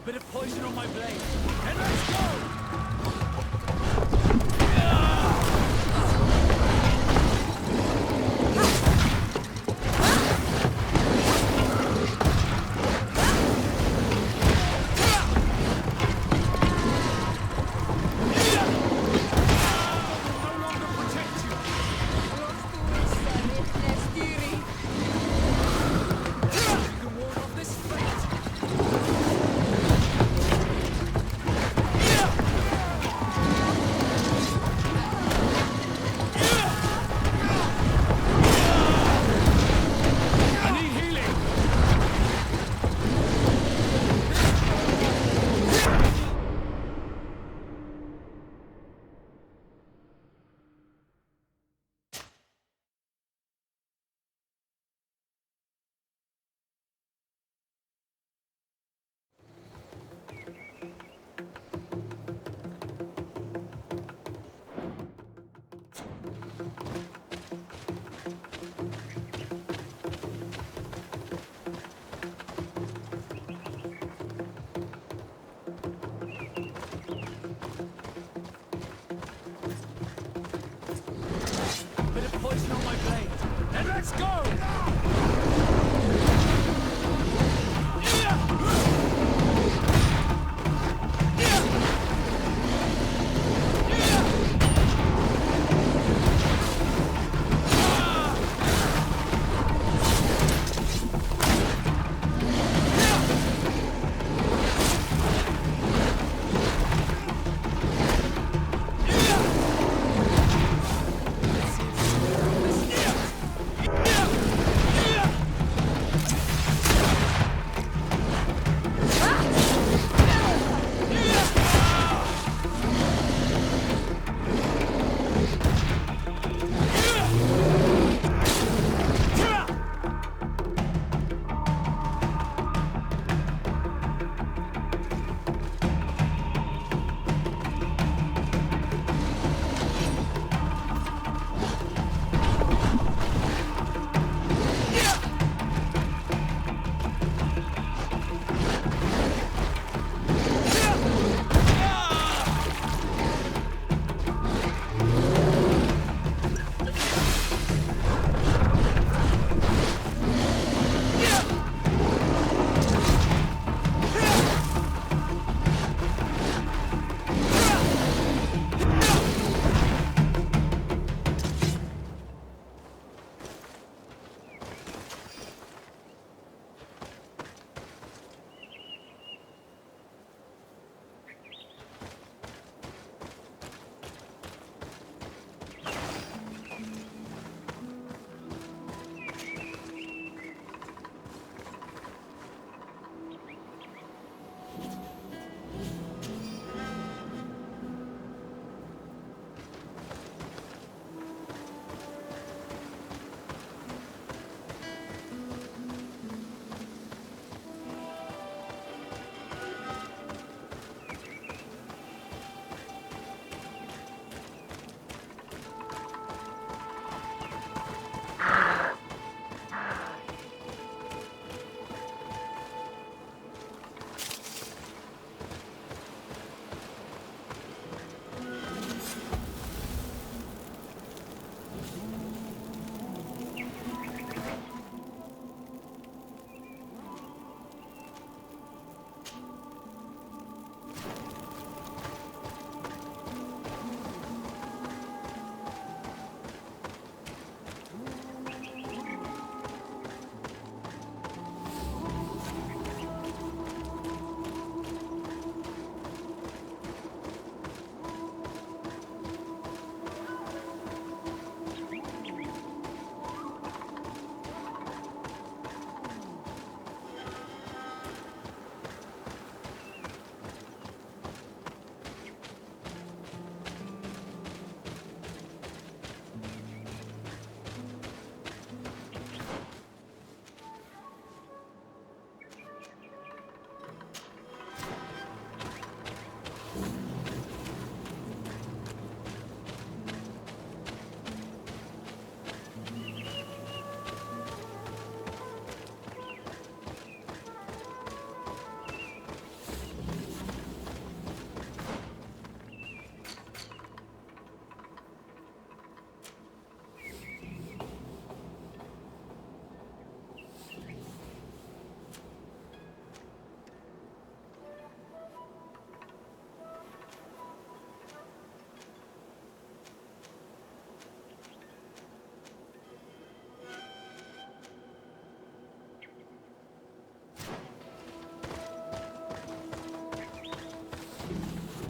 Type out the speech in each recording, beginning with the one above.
Bit of poison on my blade. And let's go! Bit of poison on my blade. And let's go!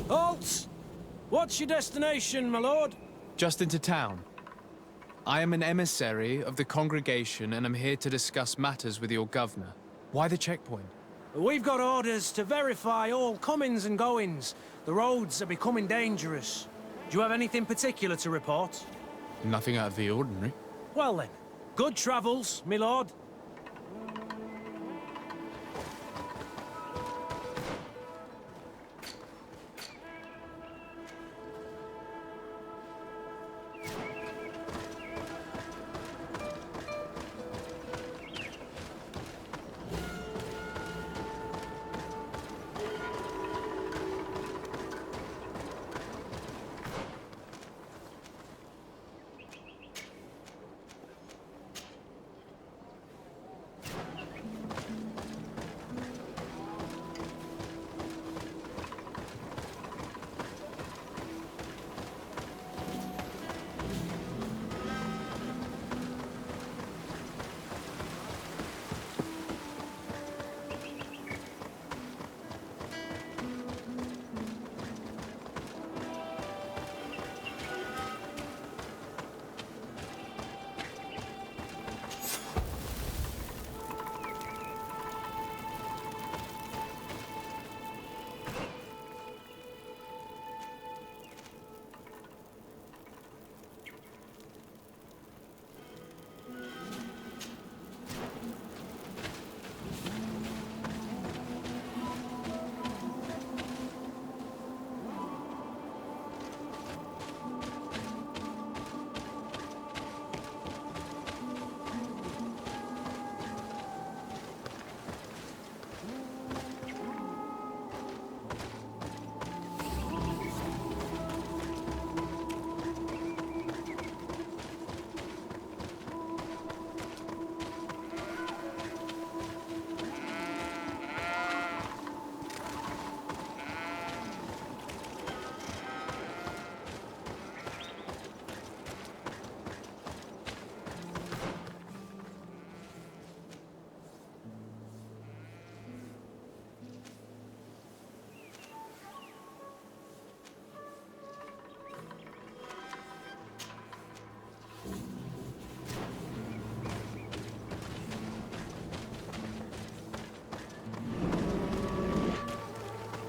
Halt! What's your destination, my lord? Just into town. I am an emissary of the congregation and am here to discuss matters with your governor. Why the checkpoint? We've got orders to verify all comings and goings. The roads are becoming dangerous. Do you have anything particular to report? Nothing out of the ordinary. Well then, good travels, my lord.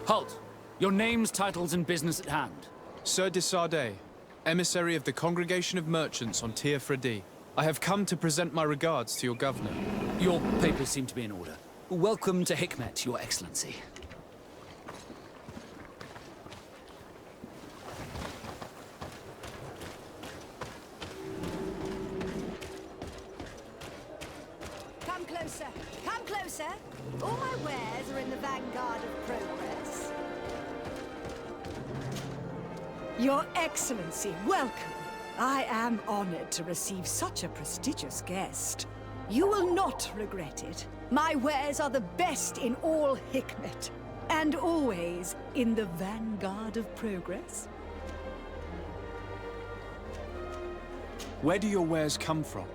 Halt! Your names, titles, and business at hand. Sir de Sardet, emissary of the Congregation of Merchants on Tier Fredi. I have come to present my regards to your governor. Your papers seem to be in order. Welcome to Hikmet, Your Excellency. Come closer. Come closer. All my wares are in the vanguard of progress. Your Excellency, welcome. I am honored to receive such a prestigious guest. You will not regret it. My wares are the best in all Hikmet, and always in the vanguard of progress. Where do your wares come from?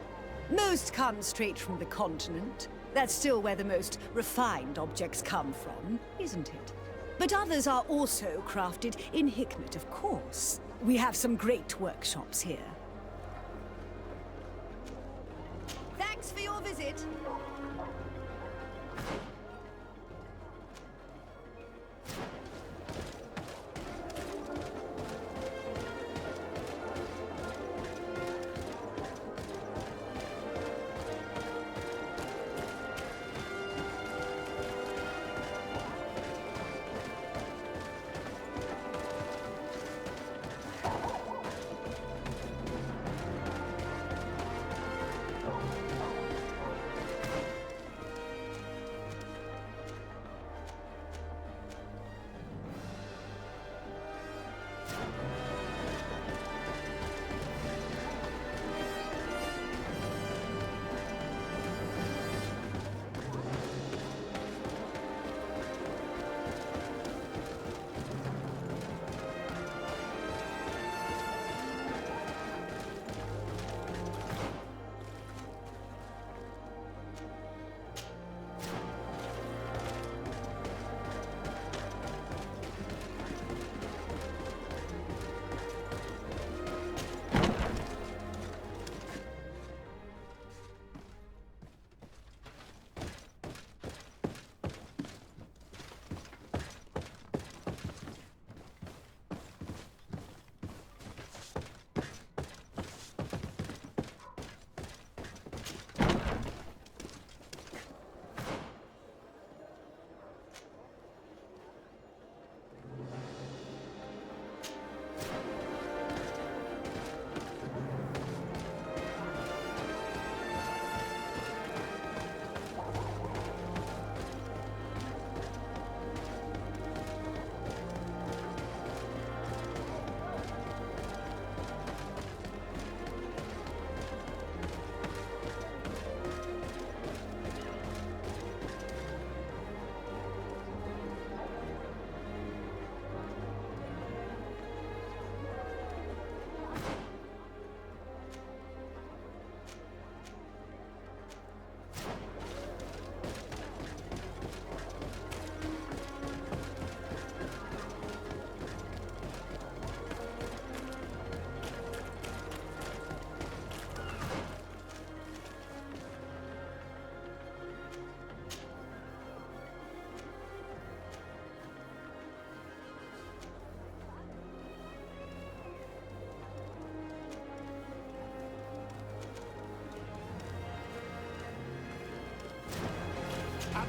Most come straight from the continent. That's still where the most refined objects come from, isn't it? But others are also crafted in Hikmet, of course. We have some great workshops here. Thanks for your visit.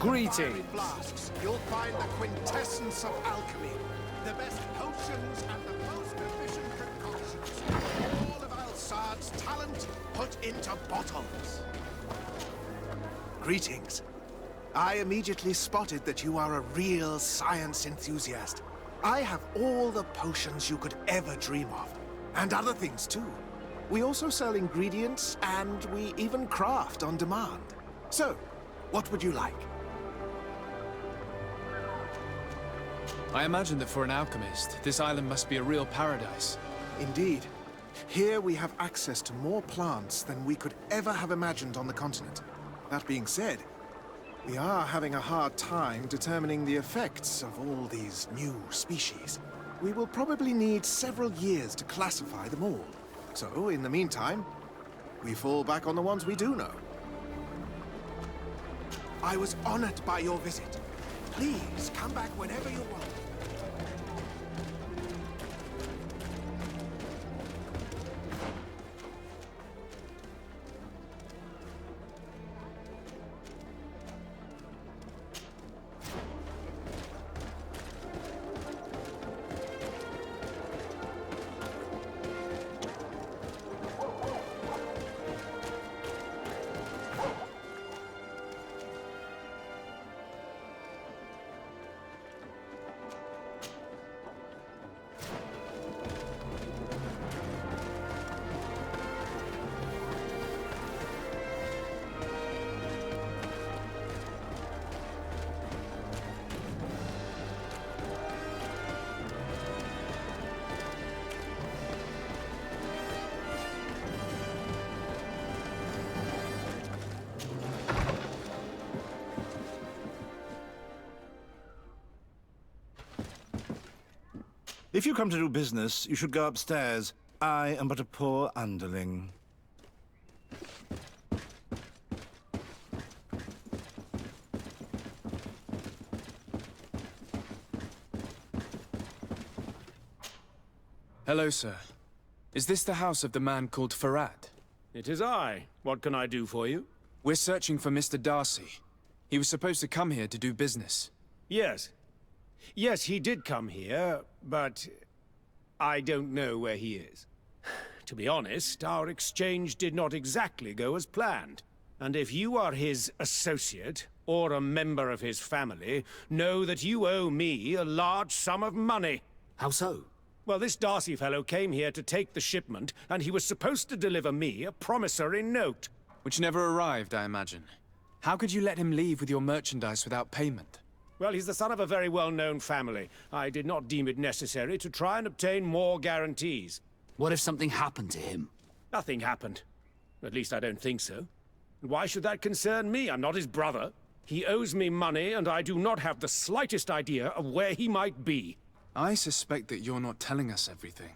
Greetings. Flasks, you'll find the quintessence of alchemy. The best potions and the most efficient concoctions. All of Al-Sad's talent put into bottles. Greetings. I immediately spotted that you are a real science enthusiast. I have all the potions you could ever dream of. And other things too. We also sell ingredients, and we even craft on demand. So, what would you like? I imagine that for an alchemist, this island must be a real paradise. Indeed. Here we have access to more plants than we could ever have imagined on the continent. That being said, we are having a hard time determining the effects of all these new species. We will probably need several years to classify them all. So, in the meantime, we fall back on the ones we do know. I was honored by your visit. Please, come back whenever you want. If you come to do business, you should go upstairs. I am but a poor underling. Hello, sir. Is this the house of the man called Farad? It is I. What can I do for you? We're searching for Mr. Darcy. He was supposed to come here to do business. Yes. Yes, he did come here, but I don't know where he is. To be honest, our exchange did not exactly go as planned. And if you are his associate, or a member of his family, know that you owe me a large sum of money. How so? Well, this Darcy fellow came here to take the shipment, and he was supposed to deliver me a promissory note. Which never arrived, I imagine. How could you let him leave with your merchandise without payment? Well, he's the son of a very well-known family. I did not deem it necessary to try and obtain more guarantees. What if something happened to him? Nothing happened. At least I don't think so. And why should that concern me? I'm not his brother. He owes me money, and I do not have the slightest idea of where he might be. I suspect that you're not telling us everything.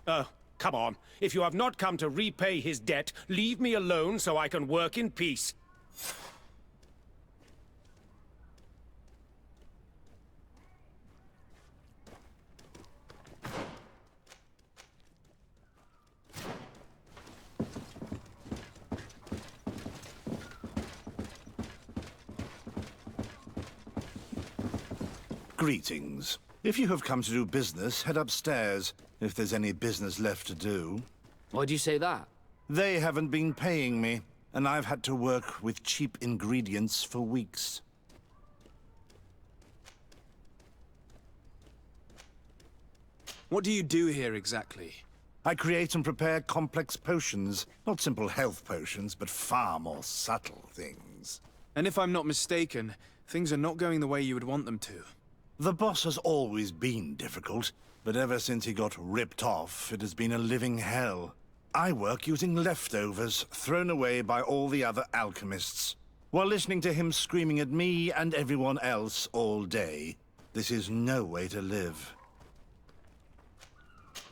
Oh, come on. If you have not come to repay his debt, leave me alone so I can work in peace. Greetings. If you have come to do business, head upstairs, if there's any business left to do. Why do you say that? They haven't been paying me, and I've had to work with cheap ingredients for weeks. What do you do here exactly? I create and prepare complex potions. Not simple health potions, but far more subtle things. And if I'm not mistaken, things are not going the way you would want them to. The boss has always been difficult, but ever since he got ripped off, it has been a living hell. I work using leftovers thrown away by all the other alchemists, while listening to him screaming at me and everyone else all day. This is no way to live.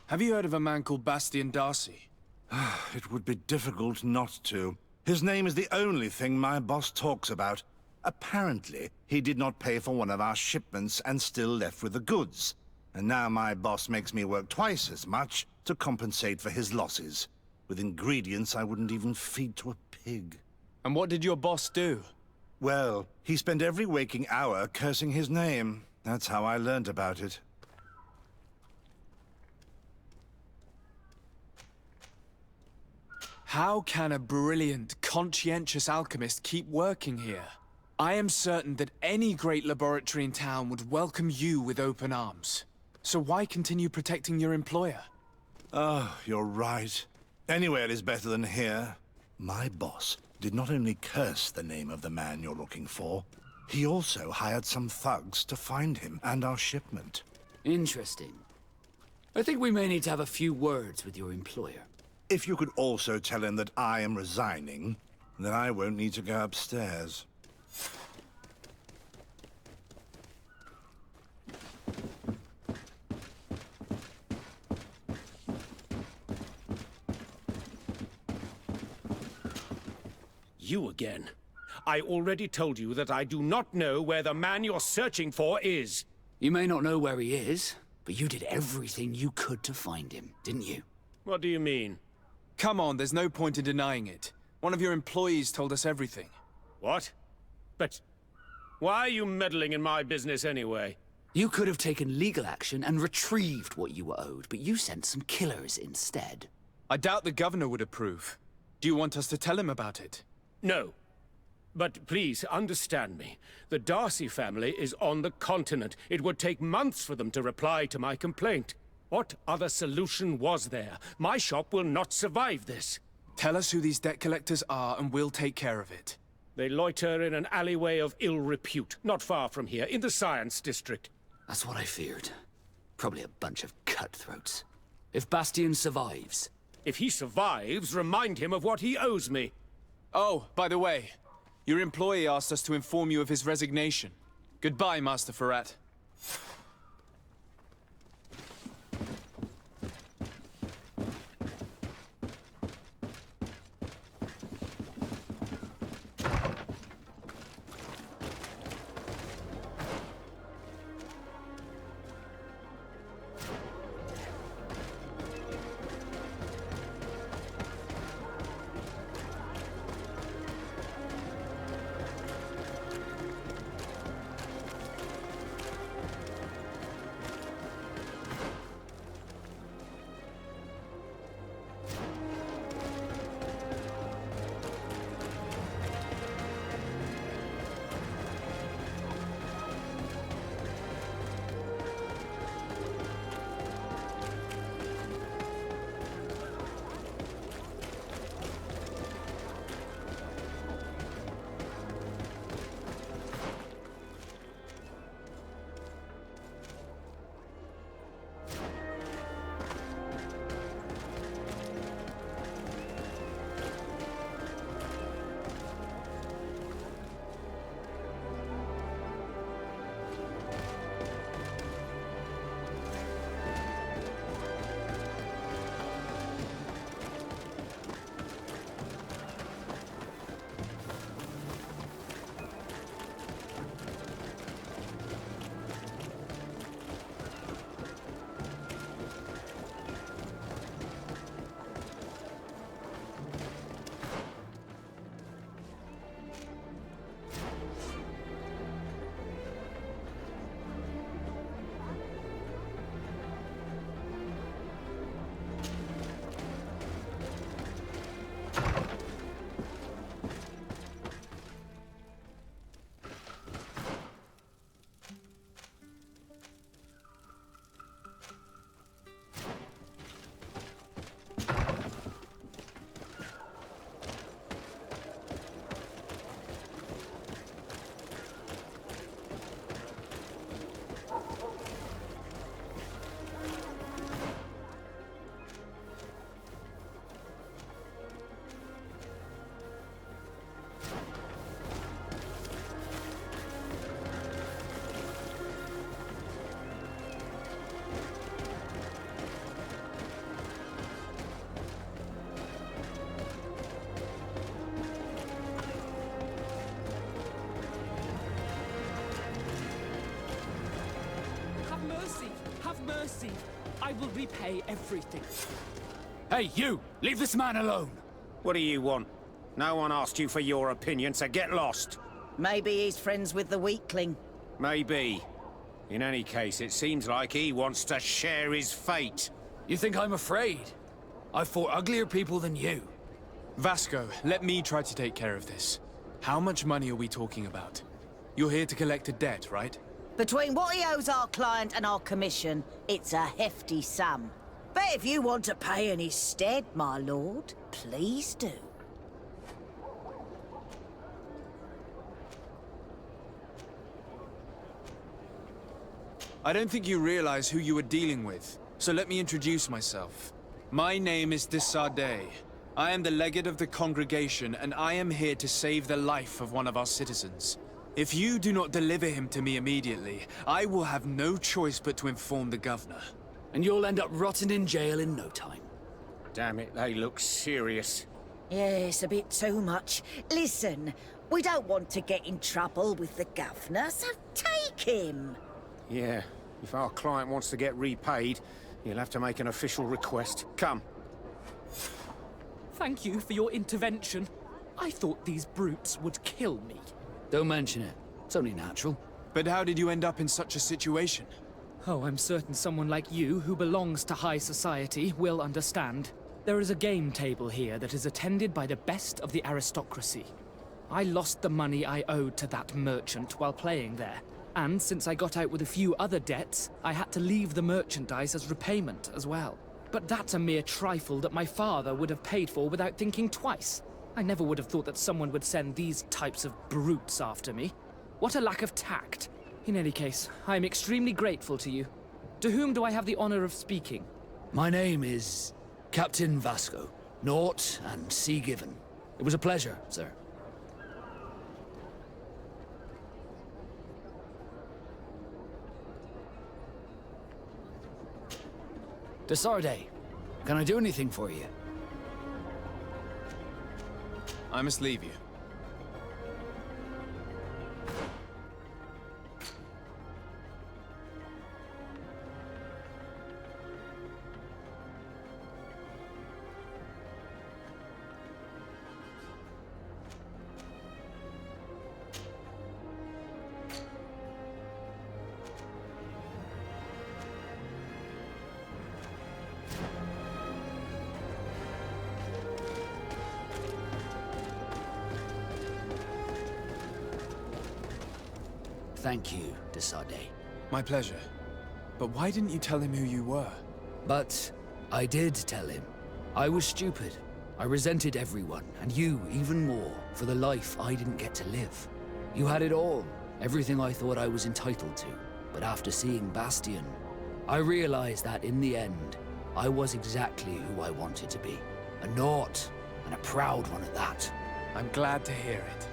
Have you heard of a man called Bastian Darcy? It would be difficult not to. His name is the only thing my boss talks about. Apparently, he did not pay for one of our shipments and still left with the goods. And now my boss makes me work twice as much to compensate for his losses, with ingredients I wouldn't even feed to a pig. And what did your boss do? Well, he spent every waking hour cursing his name. That's how I learned about it. How can a brilliant, conscientious alchemist keep working here? I am certain that any great laboratory in town would welcome you with open arms. So why continue protecting your employer? Oh, you're right. Anywhere is better than here. My boss did not only curse the name of the man you're looking for, he also hired some thugs to find him and our shipment. Interesting. I think we may need to have a few words with your employer. If you could also tell him that I am resigning, then I won't need to go upstairs. You again. I already told you that I do not know where the man you're searching for is. You may not know where he is, but you did everything you could to find him, didn't you? What do you mean? Come on, there's no point in denying it. One of your employees told us everything. What? But why are you meddling in my business anyway? You could have taken legal action and retrieved what you were owed, but you sent some killers instead. I doubt the governor would approve. Do you want us to tell him about it? No. But please, understand me. The Darcy family is on the continent. It would take months for them to reply to my complaint. What other solution was there? My shop will not survive this. Tell us who these debt collectors are and we'll take care of it. They loiter in an alleyway of ill repute, not far from here, in the Science District. That's what I feared. Probably a bunch of cutthroats. If Bastian survives... If he survives, remind him of what he owes me. Oh, by the way, your employee asked us to inform you of his resignation. Goodbye, Master Ferrat. mercy. I will repay everything. Hey, you! Leave this man alone! What do you want? No one asked you for your opinion, so get lost. Maybe he's friends with the weakling. Maybe. In any case, it seems like he wants to share his fate. You think I'm afraid? I've fought uglier people than you. Vasco, let me try to take care of this. How much money are we talking about? You're here to collect a debt, right? Between what he owes our client and our commission, it's a hefty sum. But if you want to pay in his stead, my lord, please do. I don't think you realize who you are dealing with, so let me introduce myself. My name is de Sardet. I am the legate of the congregation, and I am here to save the life of one of our citizens. If you do not deliver him to me immediately, I will have no choice but to inform the governor. And you'll end up rotting in jail in no time. Damn it, they look serious. Yes, a bit too much. Listen, we don't want to get in trouble with the governor, so take him. Yeah, if our client wants to get repaid, he'll have to make an official request. Come. Thank you for your intervention. I thought these brutes would kill me. Don't mention it. It's only natural. But how did you end up in such a situation? Oh, I'm certain someone like you, who belongs to high society, will understand. There is a game table here that is attended by the best of the aristocracy. I lost the money I owed to that merchant while playing there. And since I got out with a few other debts, I had to leave the merchandise as repayment as well. But that's a mere trifle that my father would have paid for without thinking twice. I never would have thought that someone would send these types of brutes after me. What a lack of tact. In any case, I am extremely grateful to you. To whom do I have the honor of speaking? My name is Captain Vasco. Naught and sea given. It was a pleasure, sir. De Sardet, can I do anything for you? I must leave you. Thank you, de Sardet. My pleasure. But why didn't you tell him who you were? But I did tell him. I was stupid. I resented everyone, and you even more, for the life I didn't get to live. You had it all, everything I thought I was entitled to. But after seeing Bastion, I realized that in the end, I was exactly who I wanted to be. A naught, and a proud one at that. I'm glad to hear it.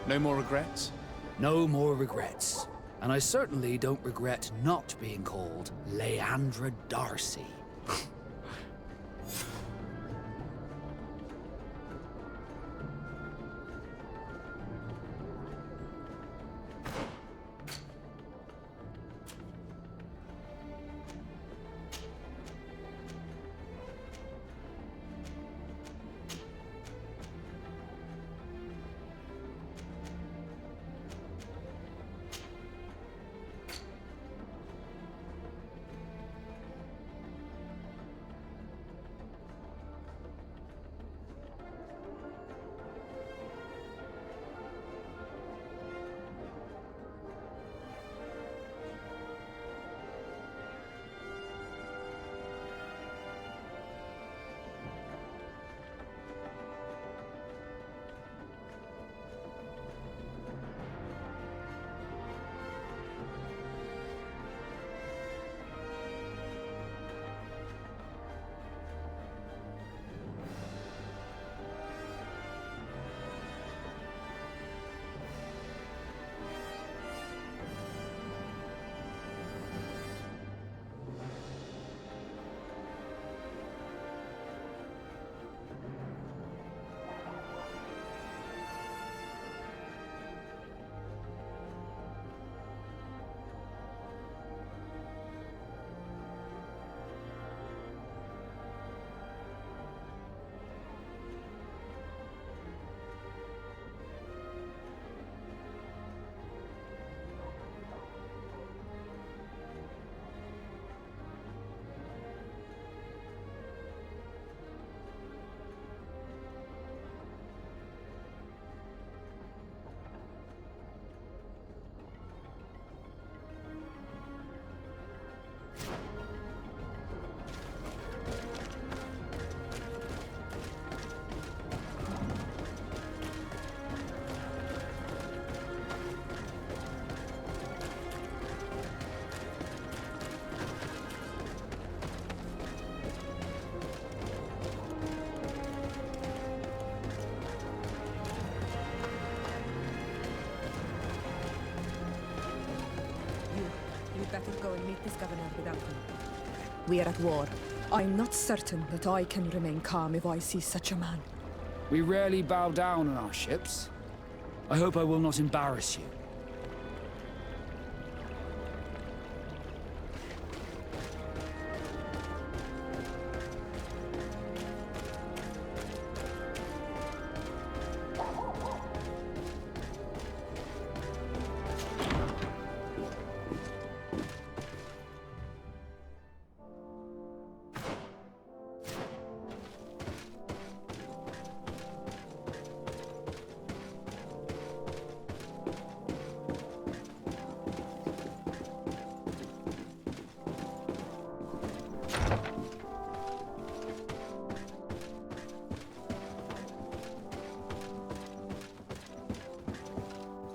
No more regrets? No more regrets. And I certainly don't regret not being called Leandra Darcy. You'd better go and meet this governor without me. We are at war. I'm not certain that I can remain calm if I see such a man. We rarely bow down on our ships. I hope I will not embarrass you.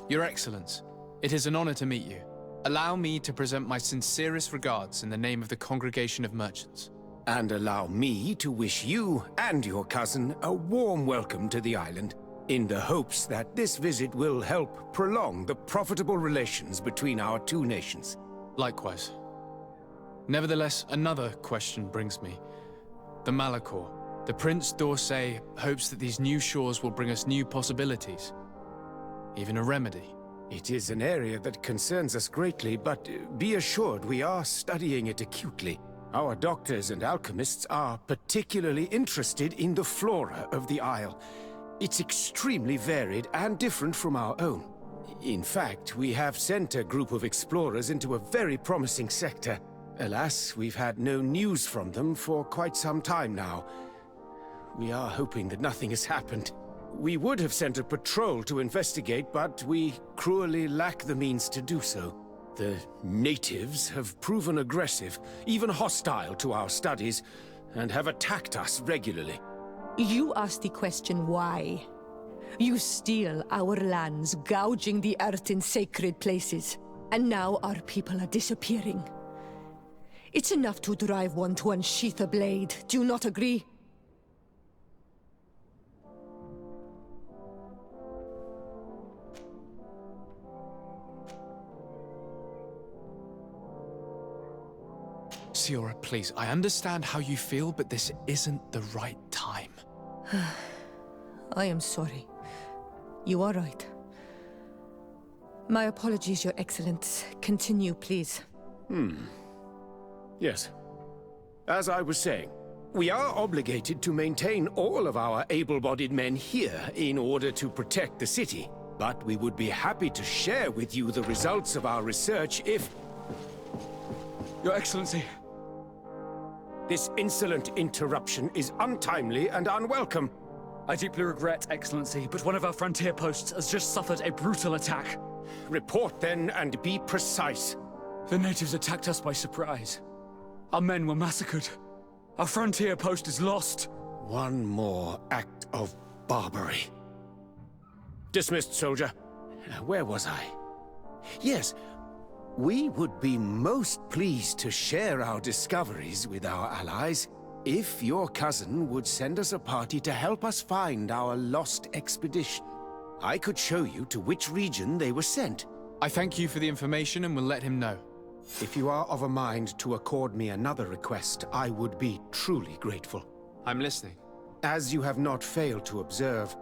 Your Excellence, it is an honor to meet you. Allow me to present my sincerest regards in the name of the Congregation of Merchants. And allow me to wish you and your cousin a warm welcome to the island, in the hopes that this visit will help prolong the profitable relations between our two nations. Likewise. Nevertheless, another question brings me. The Malachor. The Prince d'Orsay hopes that these new shores will bring us new possibilities. Even a remedy. It is an area that concerns us greatly, but be assured we are studying it acutely. Our doctors and alchemists are particularly interested in the flora of the Isle. It's extremely varied and different from our own. In fact, we have sent a group of explorers into a very promising sector. Alas, we've had no news from them for quite some time now. We are hoping that nothing has happened. We would have sent a patrol to investigate, but we cruelly lack the means to do so. The natives have proven aggressive, even hostile to our studies, and have attacked us regularly. You asked the question why. You steal our lands, gouging the earth in sacred places. And now our people are disappearing. It's enough to drive one to unsheath a blade. Do you not agree? Siora, please, I understand how you feel, but this isn't the right time. I am sorry. You are right. My apologies, Your Excellence. Continue, please. Yes. As I was saying, we are obligated to maintain all of our able-bodied men here in order to protect the city. But we would be happy to share with you the results of our research if... Your Excellency. This insolent interruption is untimely and unwelcome. I deeply regret, Excellency, but one of our frontier posts has just suffered a brutal attack. Report then and be precise. The natives attacked us by surprise. Our men were massacred. Our frontier post is lost. One more act of barbarity. Dismissed, soldier. Where was I? Yes. We would be most pleased to share our discoveries with our allies if your cousin would send us a party to help us find our lost expedition. I could show you to which region they were sent. I thank you for the information and will let him know. If you are of a mind to accord me another request, I would be truly grateful. I'm listening. As you have not failed to observe,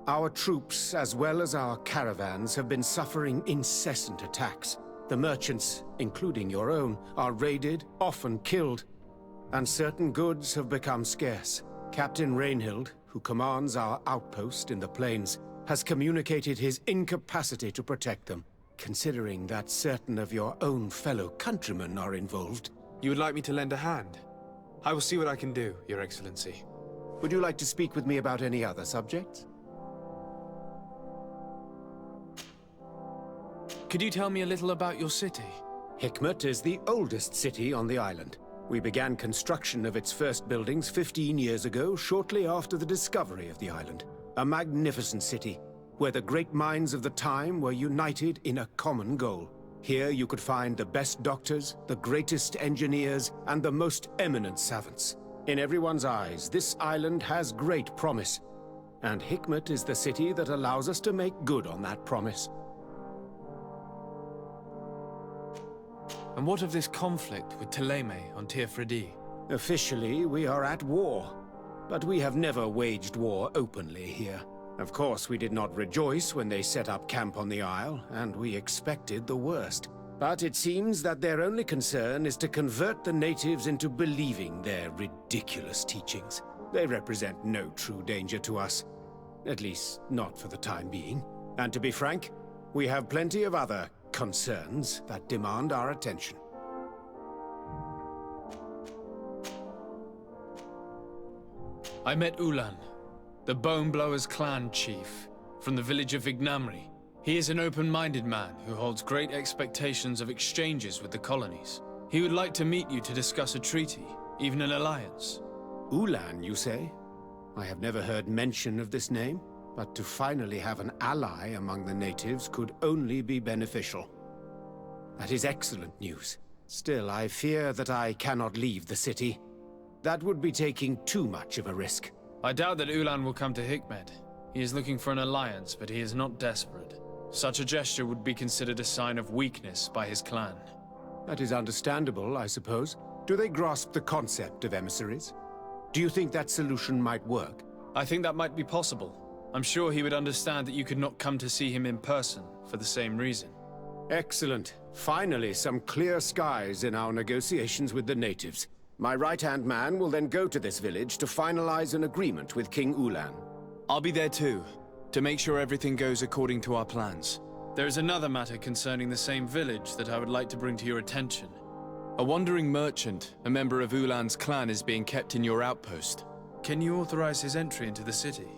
our troops, as well as our caravans, have been suffering incessant attacks. The merchants, including your own, are raided, often killed, and certain goods have become scarce. Captain Rainhild, who commands our outpost in the plains, has communicated his incapacity to protect them. Considering that certain of your own fellow countrymen are involved. You would like me to lend a hand? I will see what I can do, Your Excellency. Would you like to speak with me about any other subjects? Could you tell me a little about your city? Hikmet is the oldest city on the island. We began construction of its first buildings 15 years ago, shortly after the discovery of the island. A magnificent city, where the great minds of the time were united in a common goal. Here you could find the best doctors, the greatest engineers, and the most eminent savants. In everyone's eyes, this island has great promise, and Hikmet is the city that allows us to make good on that promise. And what of this conflict with Thélème on Tir-Fredi? Officially, we are at war. But we have never waged war openly here. Of course, we did not rejoice when they set up camp on the Isle, and we expected the worst. But it seems that their only concern is to convert the natives into believing their ridiculous teachings. They represent no true danger to us. At least, not for the time being. And to be frank, we have plenty of other concerns that demand our attention. I met Ulan, the Bone Blowers clan chief, from the village of Vignamri. He is an open-minded man who holds great expectations of exchanges with the colonies. He would like to meet you to discuss a treaty, even an alliance. Ulan, you say? I have never heard mention of this name, but to finally have an ally among the natives could only be beneficial. That is excellent news. Still, I fear that I cannot leave the city. That would be taking too much of a risk. I doubt that Ulan will come to Hikmed. He is looking for an alliance, but he is not desperate. Such a gesture would be considered a sign of weakness by his clan. That is understandable, I suppose. Do they grasp the concept of emissaries? Do you think that solution might work? I think that might be possible. I'm sure he would understand that you could not come to see him in person for the same reason. Excellent. Finally, some clear skies in our negotiations with the natives. My right-hand man will then go to this village to finalize an agreement with King Ulan. I'll be there too, to make sure everything goes according to our plans. There is another matter concerning the same village that I would like to bring to your attention. A wandering merchant, a member of Ulan's clan, is being kept in your outpost. Can you authorize his entry into the city?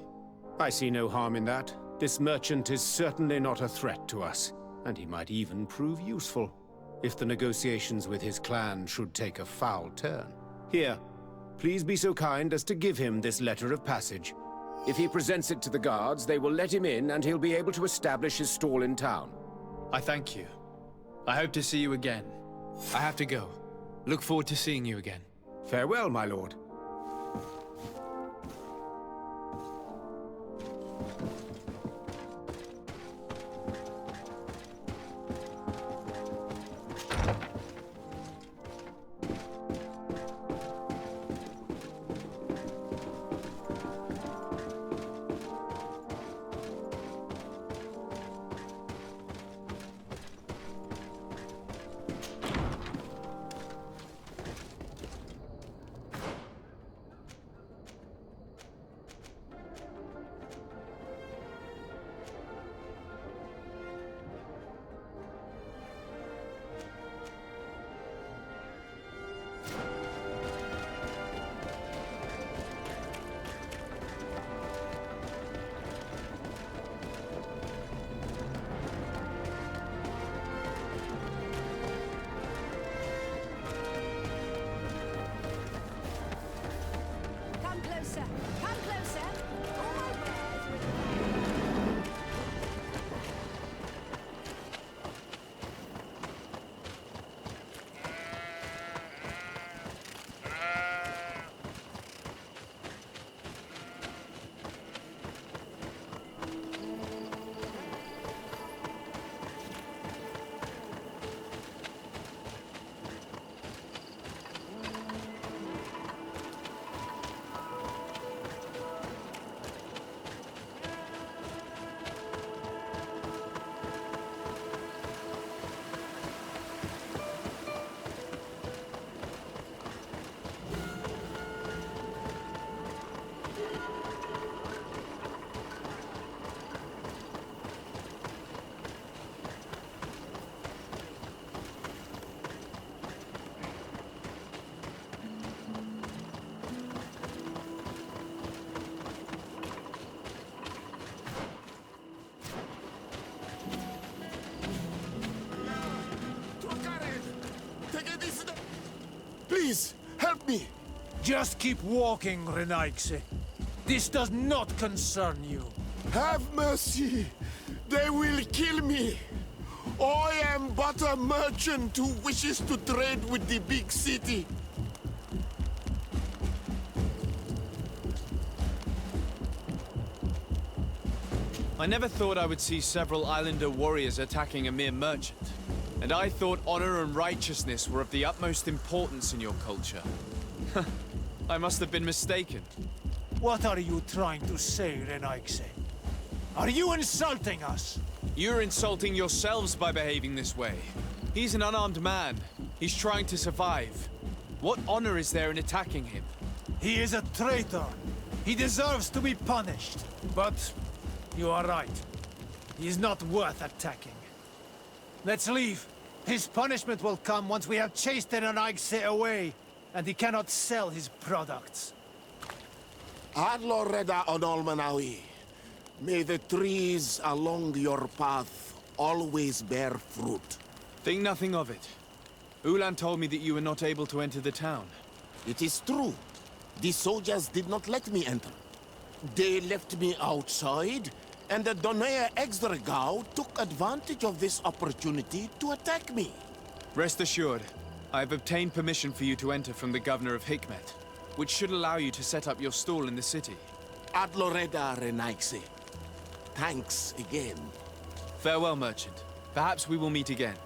I see no harm in that. This merchant is certainly not a threat to us, and he might even prove useful, if the negotiations with his clan should take a foul turn. Here, please be so kind as to give him this letter of passage. If he presents it to the guards, they will let him in and he'll be able to establish his stall in town. I thank you. I hope to see you again. I have to go. Look forward to seeing you again. Farewell, my lord. Come closer. Come closer. All my wares with Please, help me! Just keep walking, Renaigse. This does not concern you. Have mercy! They will kill me! I am but a merchant who wishes to trade with the big city. I never thought I would see several islander warriors attacking a mere merchant. And I thought honor and righteousness were of the utmost importance in your culture. I must have been mistaken. What are you trying to say, Renaigse? Are you insulting us? You're insulting yourselves by behaving this way. He's an unarmed man. He's trying to survive. What honor is there in attacking him? He is a traitor. He deserves to be punished. But you are right. He is not worth attacking. Let's leave. His punishment will come once we have chased Renaigse away, and he cannot sell his products. Adloreda Onolmanawi, may the trees along your path always bear fruit. Think nothing of it. Ulan told me that you were not able to enter the town. It is true. The soldiers did not let me enter. They left me outside, and the Donea Exdragao took advantage of this opportunity to attack me. Rest assured, I have obtained permission for you to enter from the governor of Hikmet, which should allow you to set up your stall in the city. Adloreda Renaigse. Thanks again. Farewell, merchant. Perhaps we will meet again.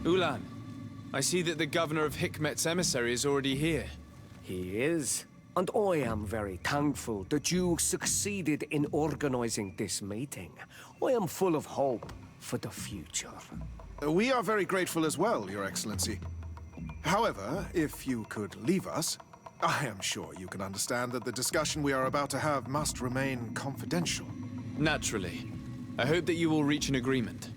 Ulan, I see that the governor of Hikmet's emissary is already here. He is. And I am very thankful that you succeeded in organizing this meeting. I am full of hope for the future. We are very grateful as well, Your Excellency. However, if you could leave us, I am sure you can understand that the discussion we are about to have must remain confidential. Naturally. I hope that you will reach an agreement.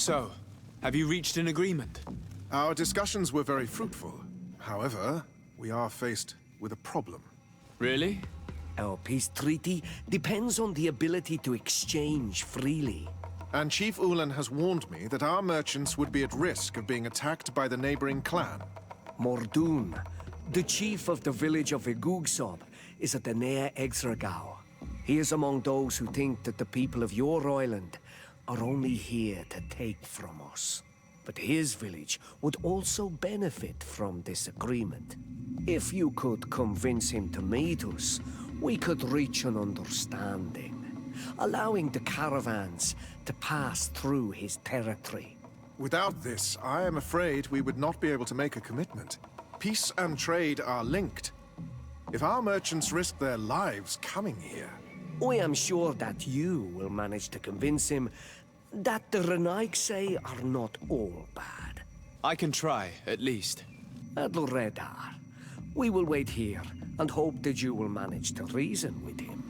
So, have you reached an agreement? Our discussions were very fruitful. However, we are faced with a problem. Really? Our peace treaty depends on the ability to exchange freely. And Chief Ulan has warned me that our merchants would be at risk of being attacked by the neighboring clan. Mordoon, the chief of the village of Igugsob, is at the Nea Exragao. He is among those who think that the people of your island are only here to take from us. But his village would also benefit from this agreement. If you could convince him to meet us, we could reach an understanding, allowing the caravans to pass through his territory. Without this, I am afraid we would not be able to make a commitment. Peace and trade are linked. If our merchants risk their lives coming here... I am sure that you will manage to convince him that the Renaigse are not all bad. I can try, at least. Adloredar, we will wait here and hope that you will manage to reason with him.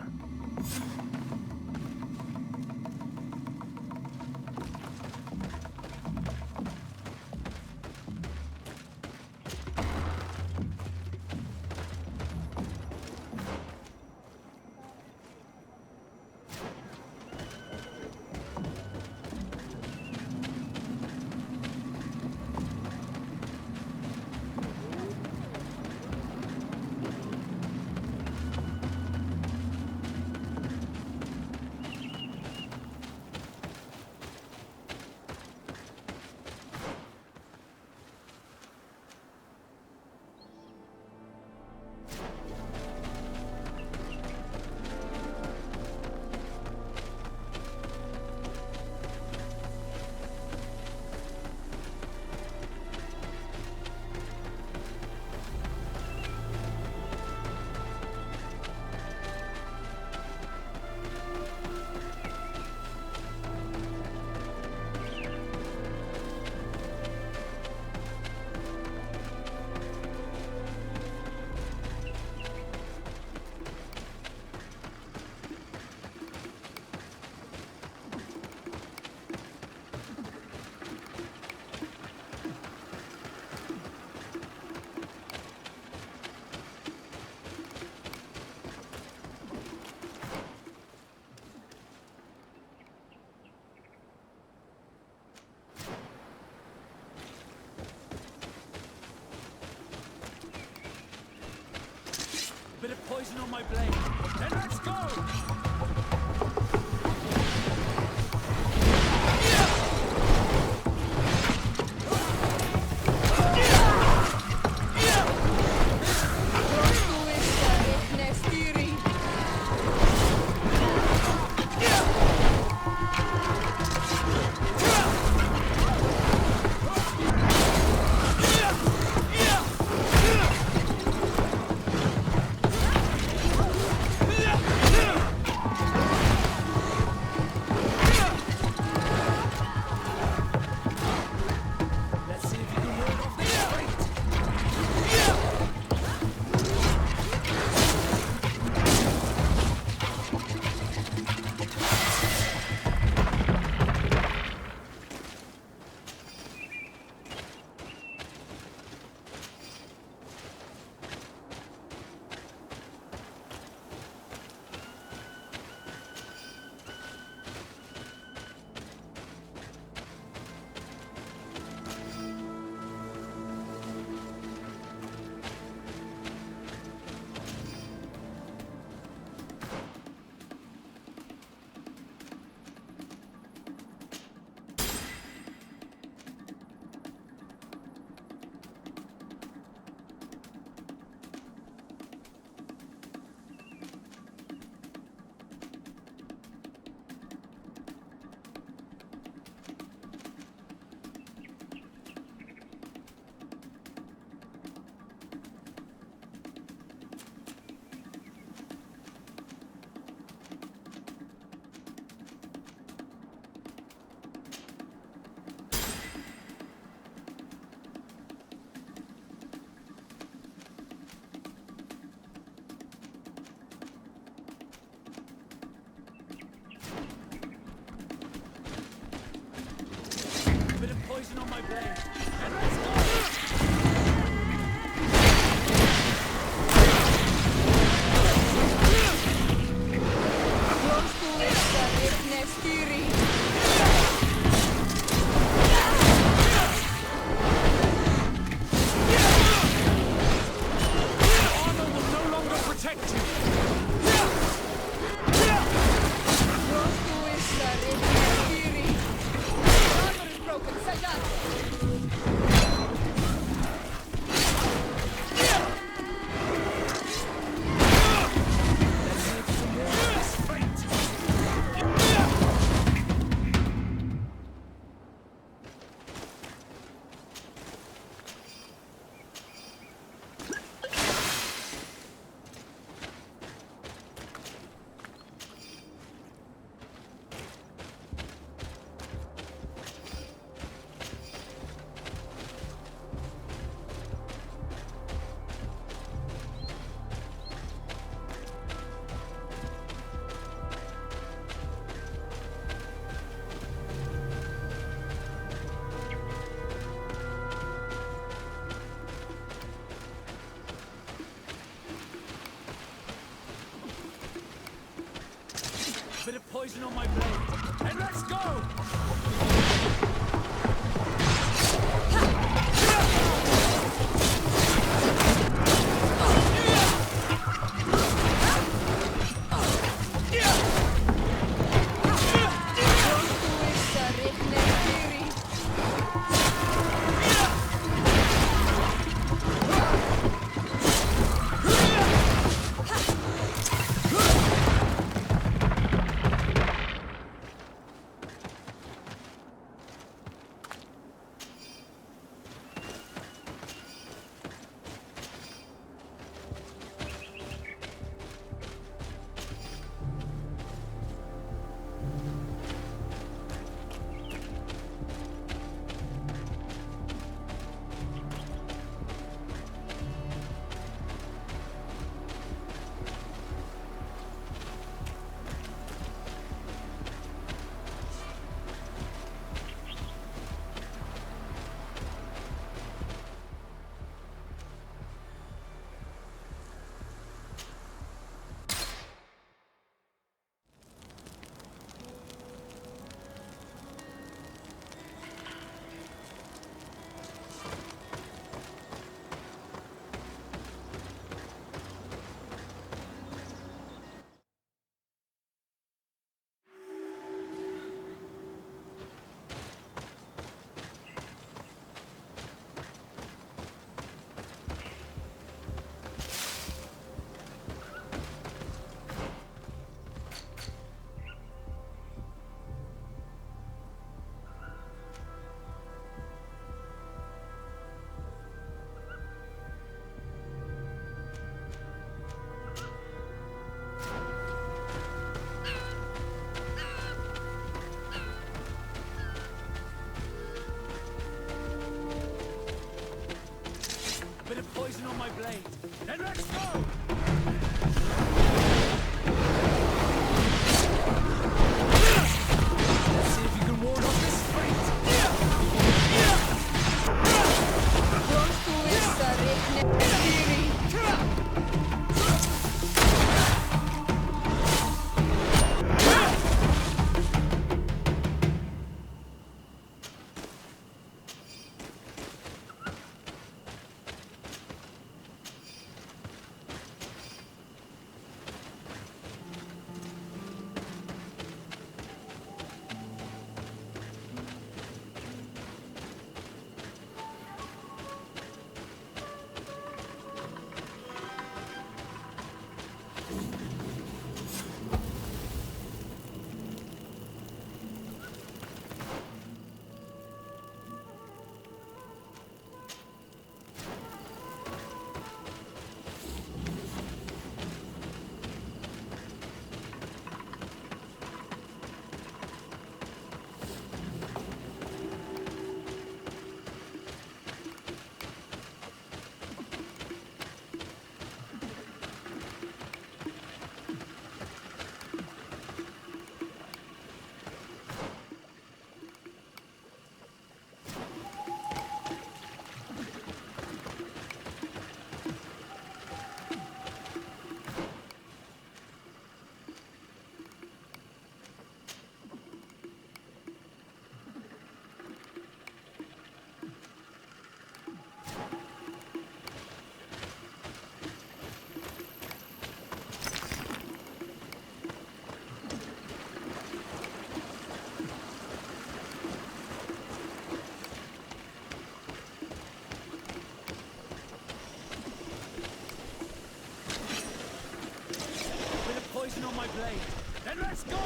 Bit of poison on my blade. Then let's go! Bit of poison on my blade. And let's go! Bit of poison on my blade. Then let's go! Let's see if you can ward off this fate. On my blade. Then let's go!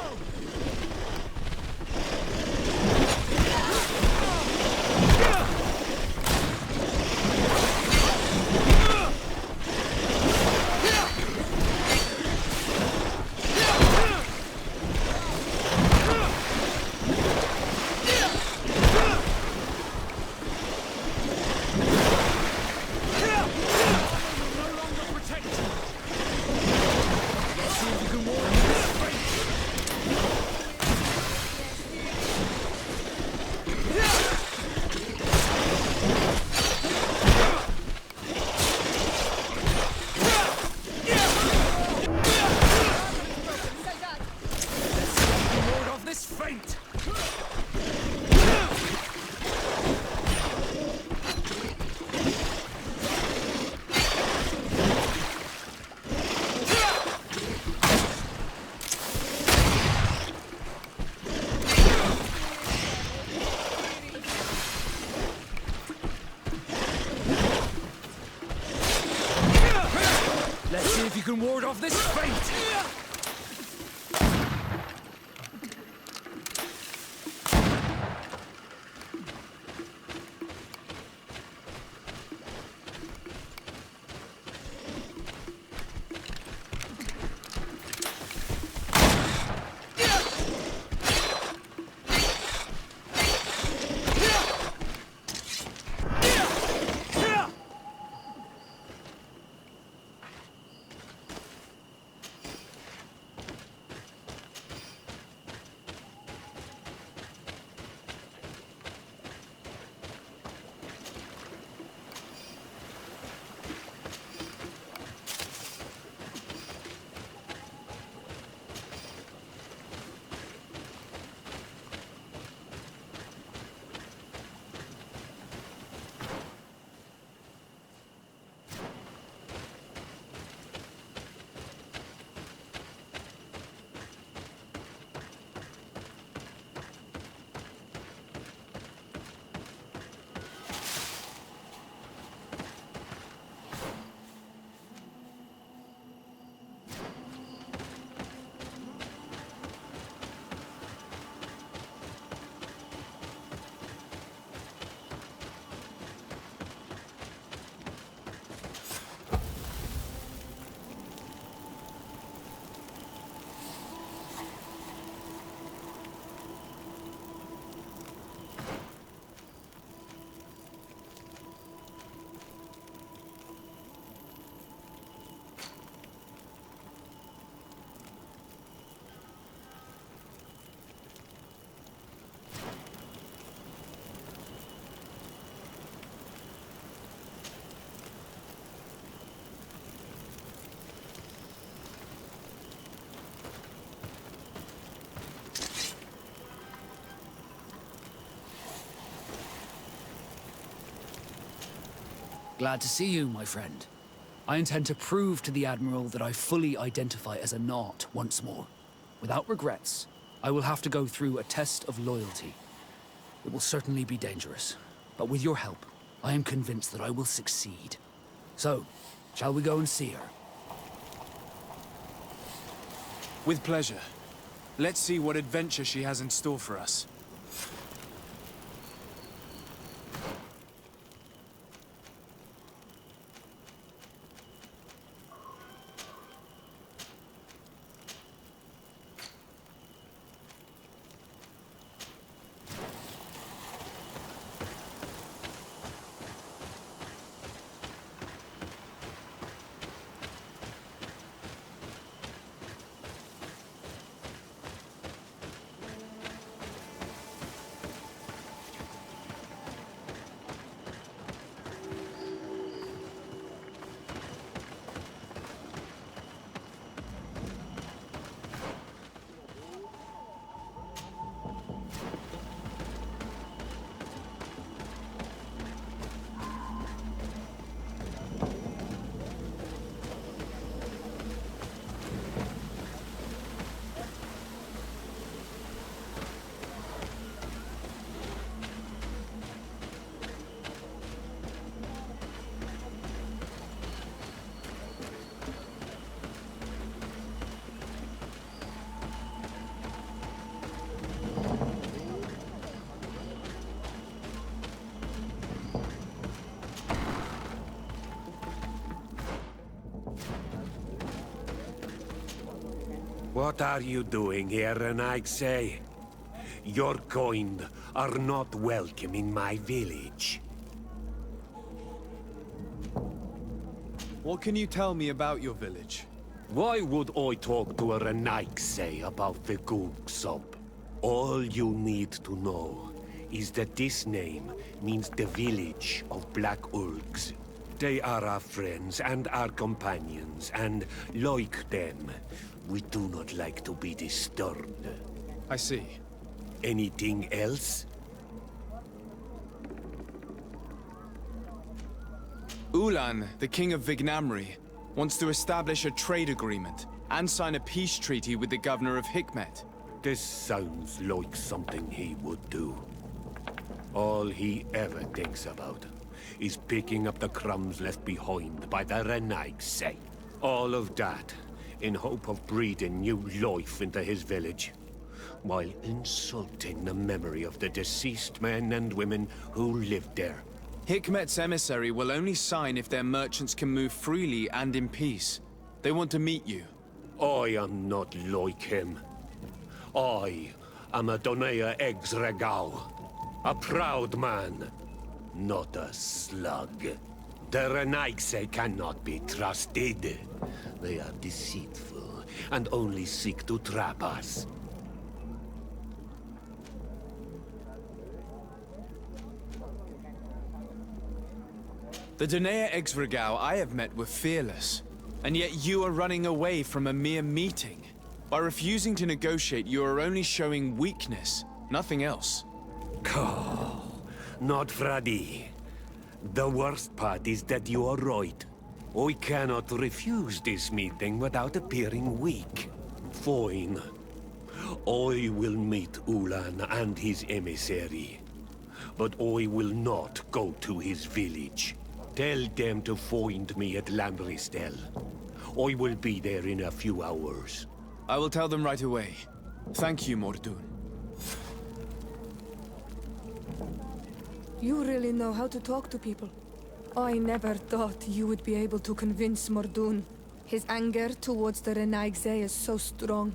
if you can ward off this fate! Glad to see you, my friend. I intend to prove to the Admiral that I fully identify as a Naut once more. Without regrets, I will have to go through a test of loyalty. It will certainly be dangerous, but with your help, I am convinced that I will succeed. So, shall we go and see her? With pleasure. Let's see what adventure she has in store for us. What are you doing here, Renaigse? Your kind are not welcome in my village. What can you tell me about your village? Why would I talk to a Renaigse about the Googsob? All you need to know is that this name means the village of Black Ulgs. They are our friends and our companions, and like them, we do not like to be disturbed. I see. Anything else? Ulan, the king of Vignamri, wants to establish a trade agreement and sign a peace treaty with the governor of Hikmet. This sounds like something he would do. All he ever thinks about is picking up the crumbs left behind by the Renaigse. All of that, in hope of breathing new life into his village, while insulting the memory of the deceased men and women who lived there. Hikmet's emissary will only sign if their merchants can move freely and in peace. They want to meet you. I am not like him. I am a Donea Exregao, a proud man, not a slug. The Renaigse cannot be trusted. They are deceitful and only seek to trap us. The Donea Exregao I have met were fearless, and yet you are running away from a mere meeting. By refusing to negotiate, you are only showing weakness, nothing else. Not Fradi. The worst part is that you are right. I cannot refuse this meeting without appearing weak. Fine. I will meet Ulan and his emissary. But I will not go to his village. Tell them to find me at Lanristel. I will be there in a few hours. I will tell them right away. Thank you, Mordun. You really know how to talk to people. I never thought you would be able to convince Mordun. His anger towards the Renaigse is so strong.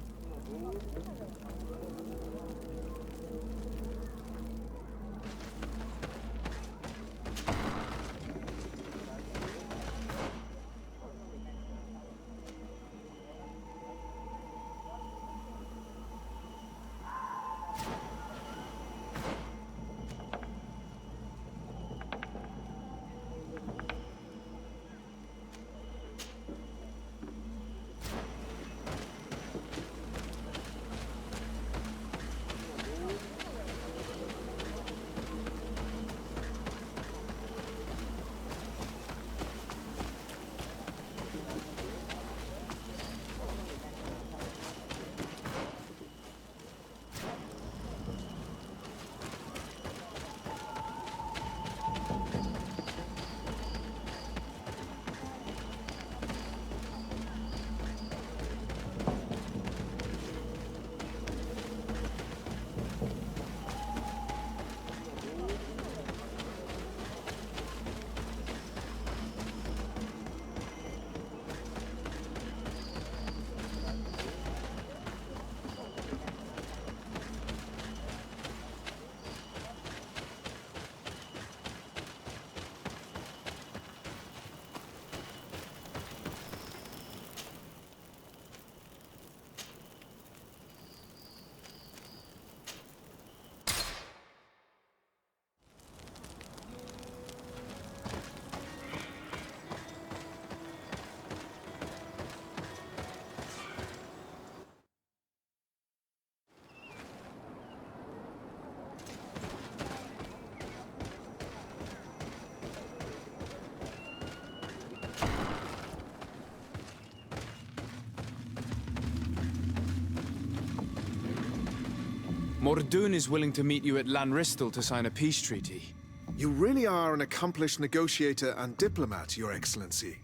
Mordun is willing to meet you at Lanristel to sign a peace treaty. You really are an accomplished negotiator and diplomat, Your Excellency.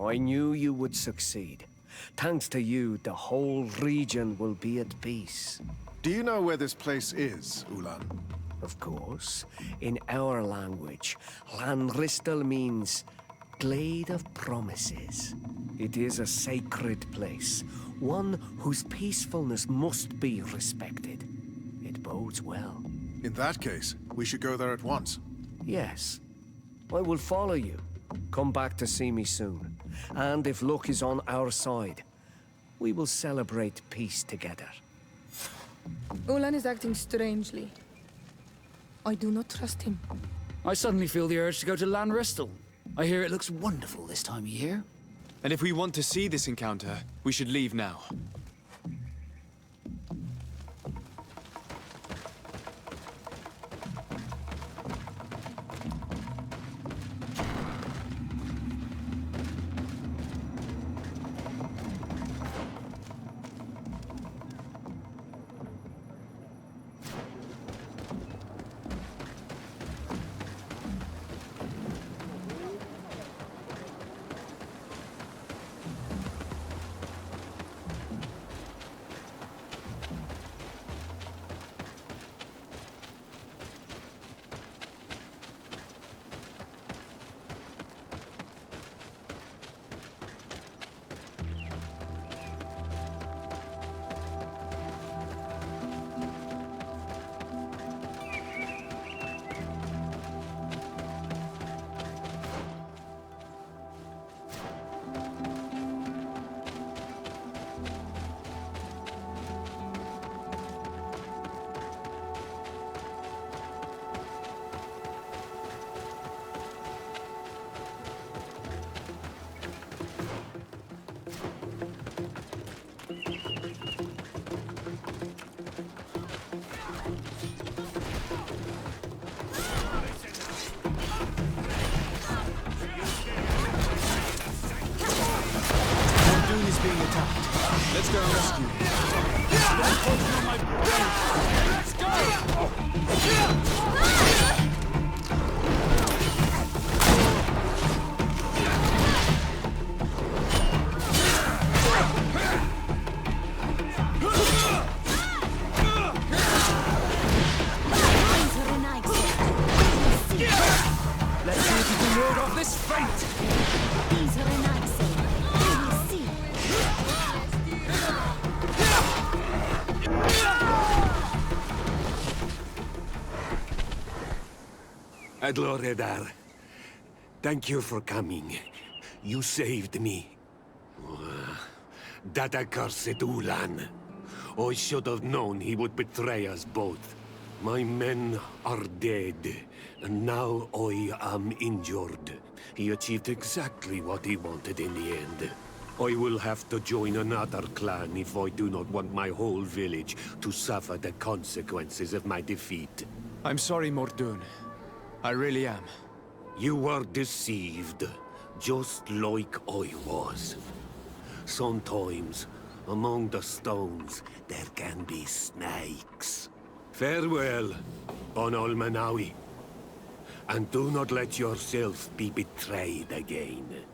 I knew you would succeed. Thanks to you, the whole region will be at peace. Do you know where this place is, Ulan? Of course. In our language, Lanristel means Glade of Promises. It is a sacred place, one whose peacefulness must be respected. It bodes well. In that case, we should go there at once. Yes. I will follow you. Come back to see me soon. And if luck is on our side, we will celebrate peace together. Ulan is acting strangely. I do not trust him. I suddenly feel the urge to go to Lanristel. I hear it looks wonderful this time of year. And if we want to see this encounter, we should leave now. attacked. Let's go and rescue him. Let's go! Let's see if you can ward off this fate! Adloredar, thank you for coming. You saved me. That accursed Ulan. I should have known he would betray us both. My men are dead, and now I am injured. He achieved exactly what he wanted in the end. I will have to join another clan if I do not want my whole village to suffer the consequences of my defeat. I'm sorry, Mordoon. I really am. You were deceived, just like I was. Sometimes, among the stones, there can be snakes. Farewell, Bon Almanawi. And do not let yourself be betrayed again.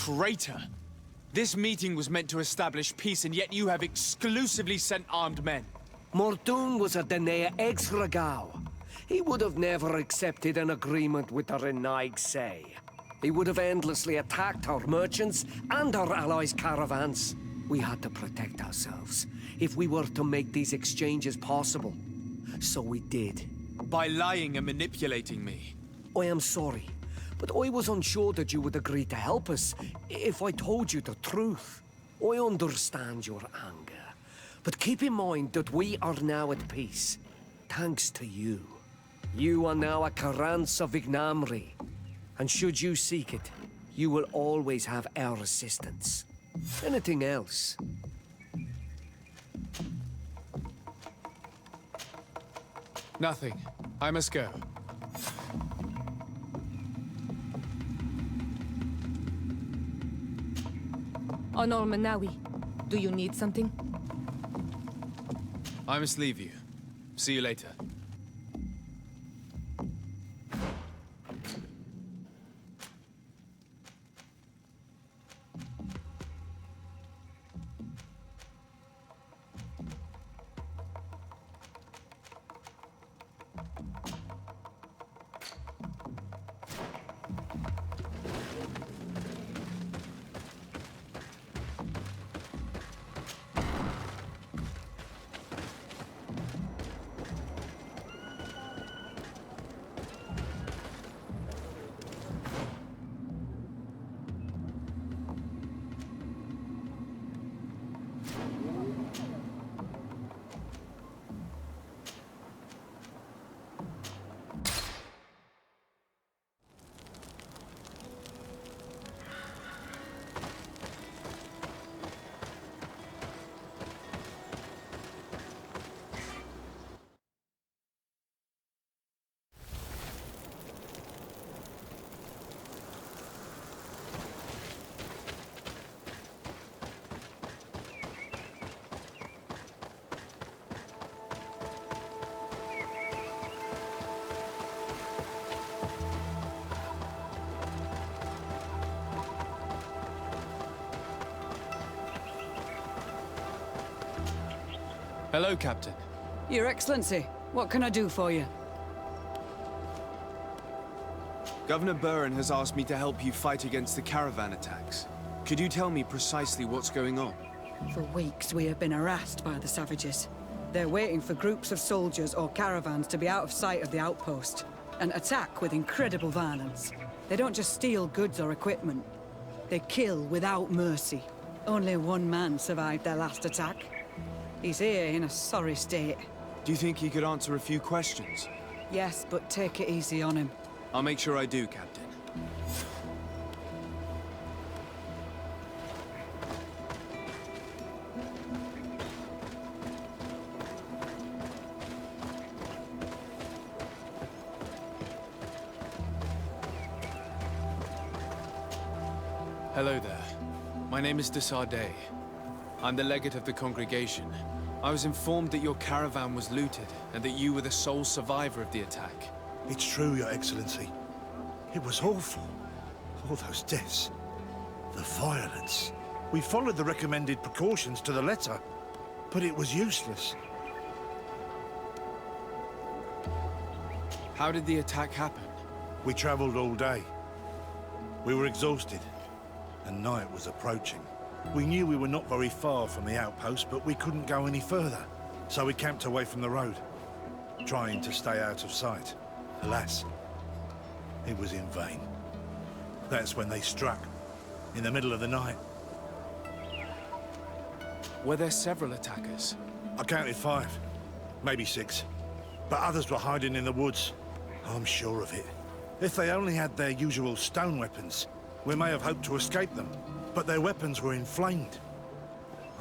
Traitor! This meeting was meant to establish peace, and yet you have exclusively sent armed men. Mordoon was a Denea Exragao. He would have never accepted an agreement with the Renaig Say. He would have endlessly attacked our merchants and our allies' caravans. We had to protect ourselves if we were to make these exchanges possible. So we did. By lying and manipulating me. I am sorry, but I was unsure that you would agree to help us if I told you the truth. I understand your anger, but keep in mind that we are now at peace, thanks to you. You are now a Karans of Ignamri, and should you seek it, you will always have our assistance. Anything else? Nothing. I must go. Honor Manawi, do you need something? I must leave you. See you later. Hello, Captain. Your Excellency, what can I do for you? Governor Buren has asked me to help you fight against the caravan attacks. Could you tell me precisely what's going on? For weeks, we have been harassed by the savages. They're waiting for groups of soldiers or caravans to be out of sight of the outpost, and attack with incredible violence. They don't just steal goods or equipment. They kill without mercy. Only one man survived their last attack. He's here in a sorry state. Do you think he could answer a few questions? Yes, but take it easy on him. I'll make sure I do, Captain. Hello there. My name is de Sardet. I'm the legate of the congregation. I was informed that your caravan was looted, and that you were the sole survivor of the attack. It's true, Your Excellency. It was awful. All those deaths. The violence. We followed the recommended precautions to the letter, but it was useless. How did the attack happen? We traveled all day. We were exhausted, and night was approaching. We knew we were not very far from the outpost, but we couldn't go any further. So we camped away from the road, trying to stay out of sight. Alas, it was in vain. That's when they struck, in the middle of the night. Were there several attackers? I counted 5, maybe 6. But others were hiding in the woods. I'm sure of it. If they only had their usual stone weapons, we may have hoped to escape them. But their weapons were inflamed.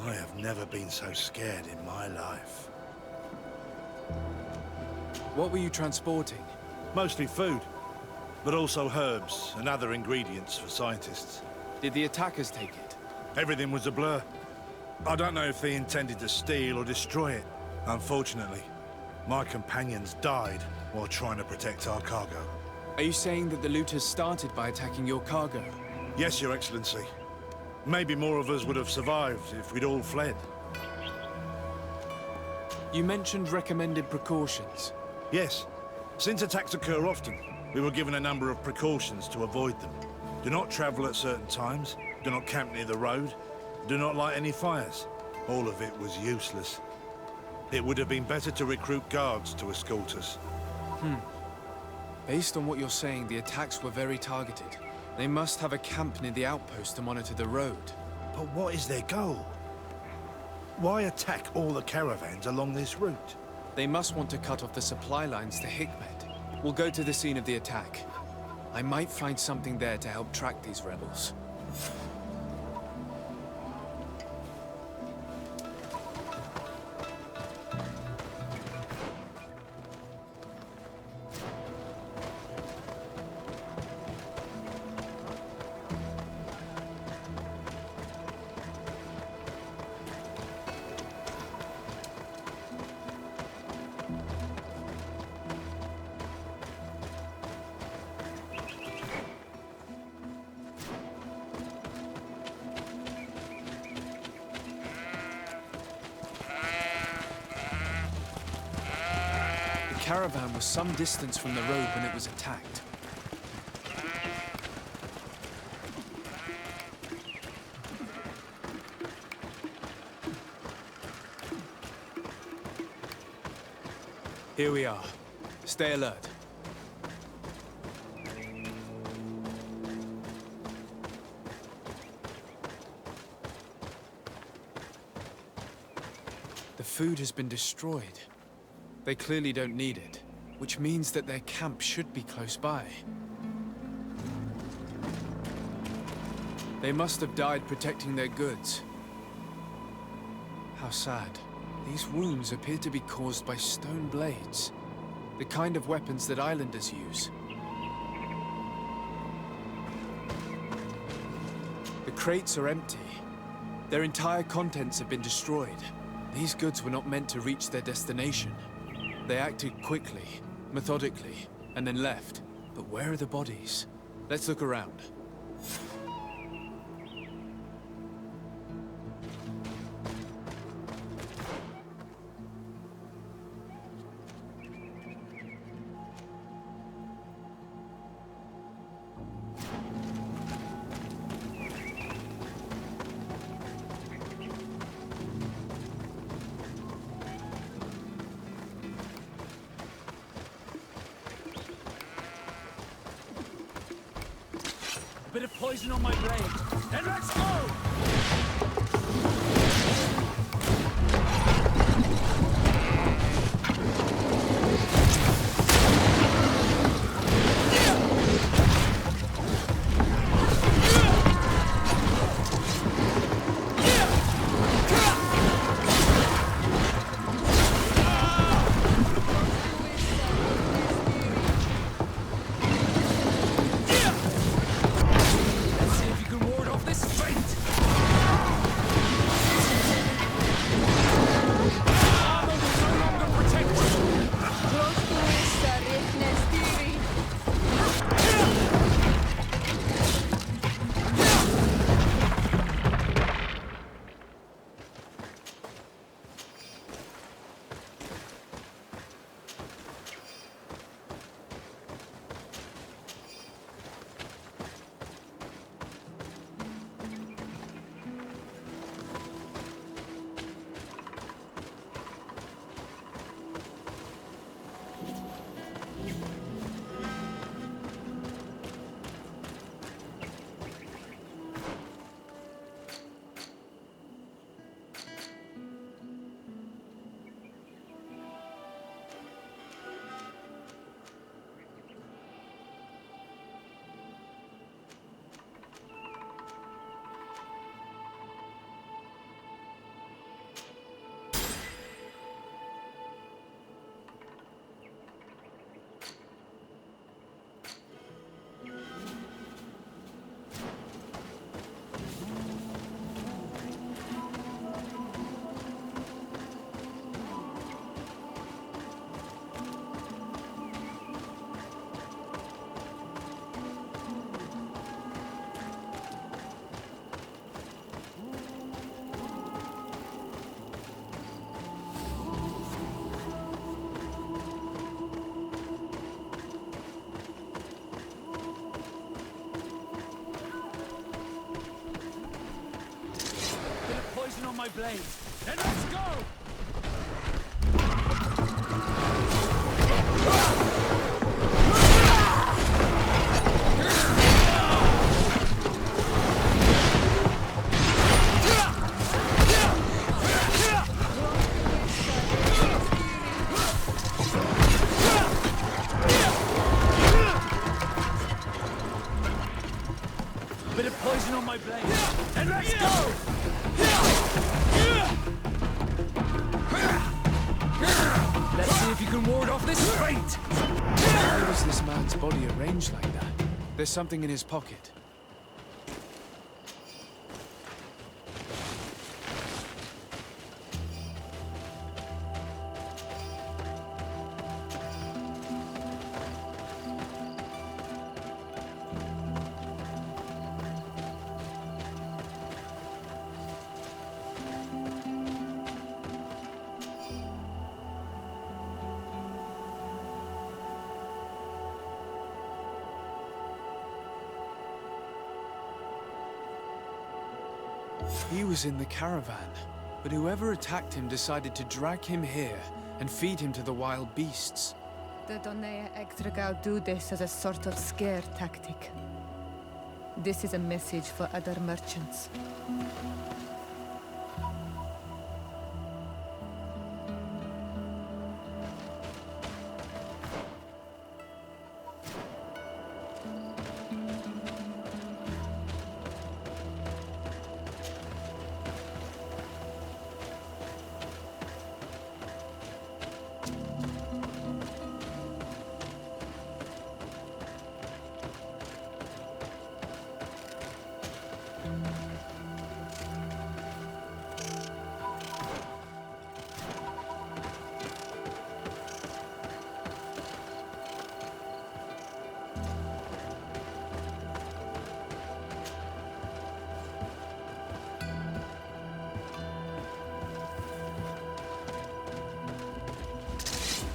I have never been so scared in my life. What were you transporting? Mostly food, but also herbs and other ingredients for scientists. Did the attackers take it? Everything was a blur. I don't know if they intended to steal or destroy it. Unfortunately, my companions died while trying to protect our cargo. Are you saying that the looters started by attacking your cargo? Yes, Your Excellency. Maybe more of us would have survived if we'd all fled. You mentioned recommended precautions. Yes. Since attacks occur often, we were given a number of precautions to avoid them. Do not travel at certain times, do not camp near the road, do not light any fires. All of it was useless. It would have been better to recruit guards to escort us. Based on what you're saying, the attacks were very targeted. They must have a camp near the outpost to monitor the road. But what is their goal? Why attack all the caravans along this route? They must want to cut off the supply lines to Hikmet. We'll go to the scene of the attack. I might find something there to help track these rebels. The caravan was some distance from the road when it was attacked. Here we are. Stay alert. The food has been destroyed. They clearly don't need it, which means that their camp should be close by. They must have died protecting their goods. How sad. These wounds appear to be caused by stone blades, the kind of weapons that islanders use. The crates are empty. Their entire contents have been destroyed. These goods were not meant to reach their destination. They acted quickly, methodically, and then left. But where are the bodies? Let's look around. Bit of poison on my blade. Then let's go! Let's see if you can ward off this fate! blade. Then let's go! Bit of poison on my blade. And let's go! Let's see if you can ward off this fate! Why was this man's body arranged like that? There's something in his pocket. He was in the caravan, but whoever attacked him decided to drag him here and feed him to the wild beasts. The Donea Extragao do this as a sort of scare tactic. This is a message for other merchants.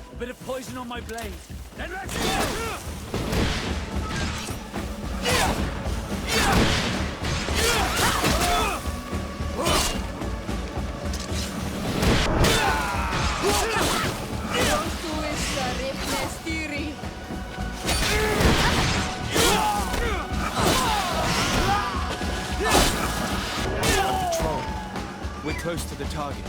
A bit of poison on my blade. Then let's go! Patrol. We're close to the target.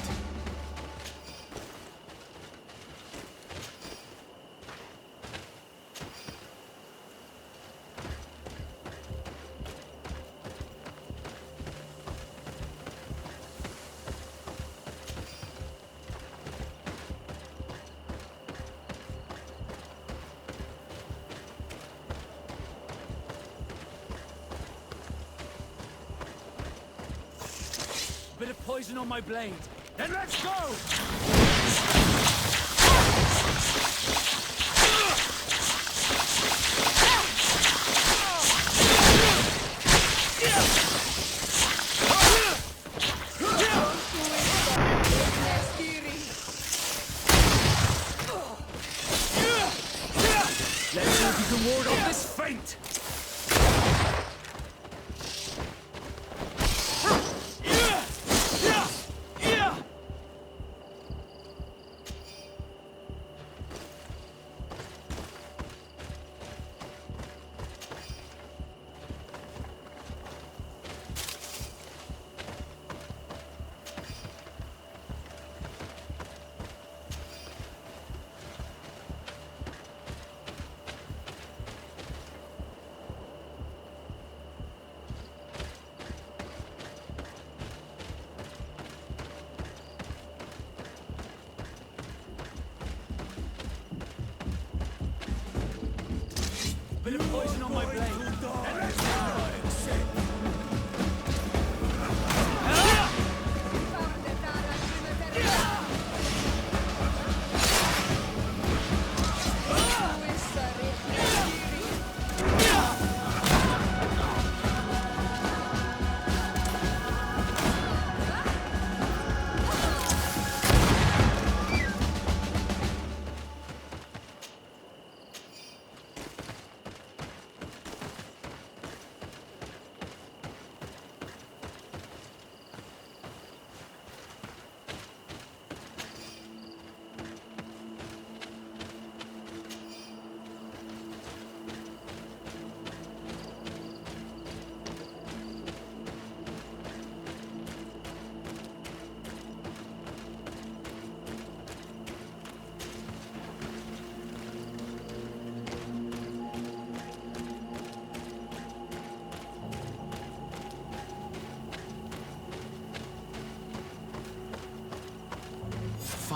Bit of poison on my blade. Then let's go! Let's see if you can ward off this feint! Bit of poison on my blade. Then let's go!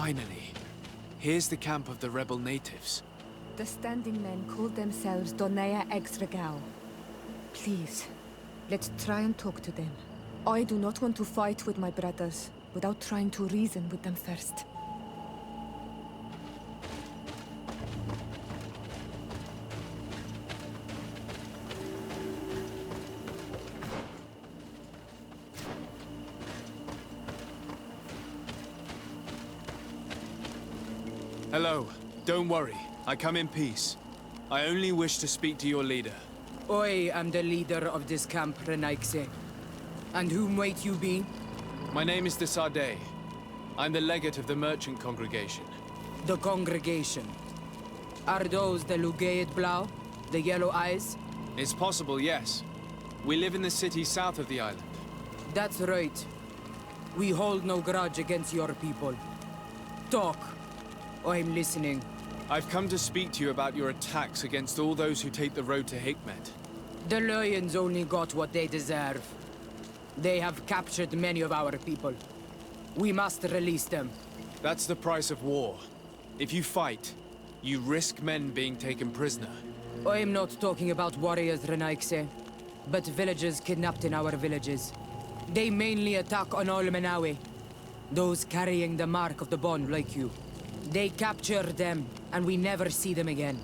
Finally. Here's the camp of the rebel natives. The standing men call themselves Donea Extragao. Please, let's try and talk to them. I do not want to fight with my brothers without trying to reason with them first. Hello. Don't worry. I come in peace. I only wish to speak to your leader. I am the leader of this camp, Renaikse. And whom might you be? My name is de Sardet. I'm the legate of the merchant congregation. The congregation. Are those the Lugaid Blau? The yellow eyes? It's possible, yes. We live in the city south of the island. That's right. We hold no grudge against your people. Talk. I'm listening. I've come to speak to you about your attacks against all those who take the road to Hikmet. The Lions only got what they deserve. They have captured many of our people. We must release them. That's the price of war. If you fight, you risk men being taken prisoner. I'm not talking about warriors, Renaikse, but villagers kidnapped in our villages. They mainly attack on Olmenawe, those carrying the mark of the bond like you. They capture them, and we never see them again.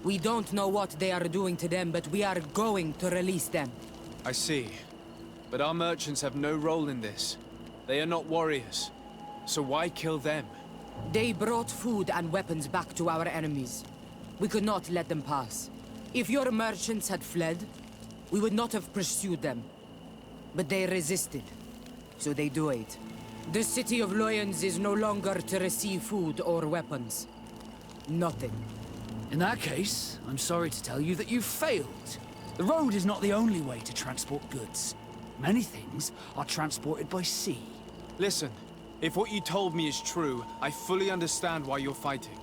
We don't know what they are doing to them, but we are going to release them. I see. But our merchants have no role in this. They are not warriors. So why kill them? They brought food and weapons back to our enemies. We could not let them pass. If your merchants had fled, we would not have pursued them. But they resisted, so they died. The city of Lions is no longer to receive food or weapons. Nothing. In that case, I'm sorry to tell you that you've failed. The road is not the only way to transport goods. Many things are transported by sea. Listen, if what you told me is true, I fully understand why you're fighting.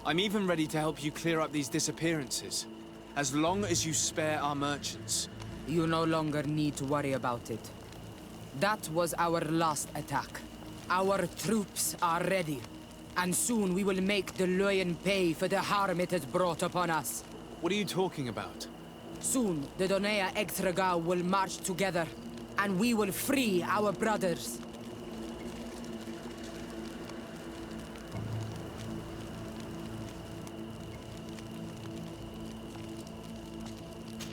I'm even ready to help you clear up these disappearances, as long as you spare our merchants. You no longer need to worry about it. That was our last attack. Our troops are ready, and soon we will make the Lion pay for the harm it has brought upon us. What are you talking about? Soon, the Donea Extragao will march together, and we will free our brothers.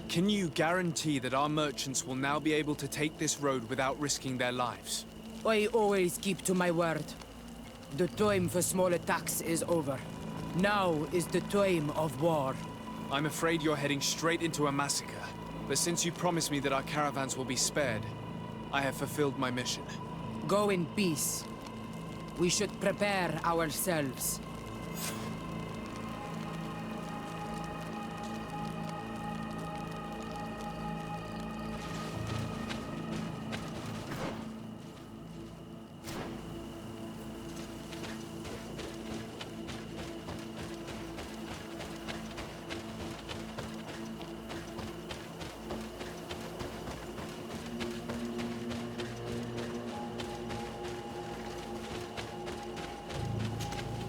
Can you guarantee that our merchants will now be able to take this road without risking their lives? I always keep to my word. The time for small attacks is over. Now is the time of war. I'm afraid you're heading straight into a massacre. But since you promised me that our caravans will be spared, I have fulfilled my mission. Go in peace. We should prepare ourselves.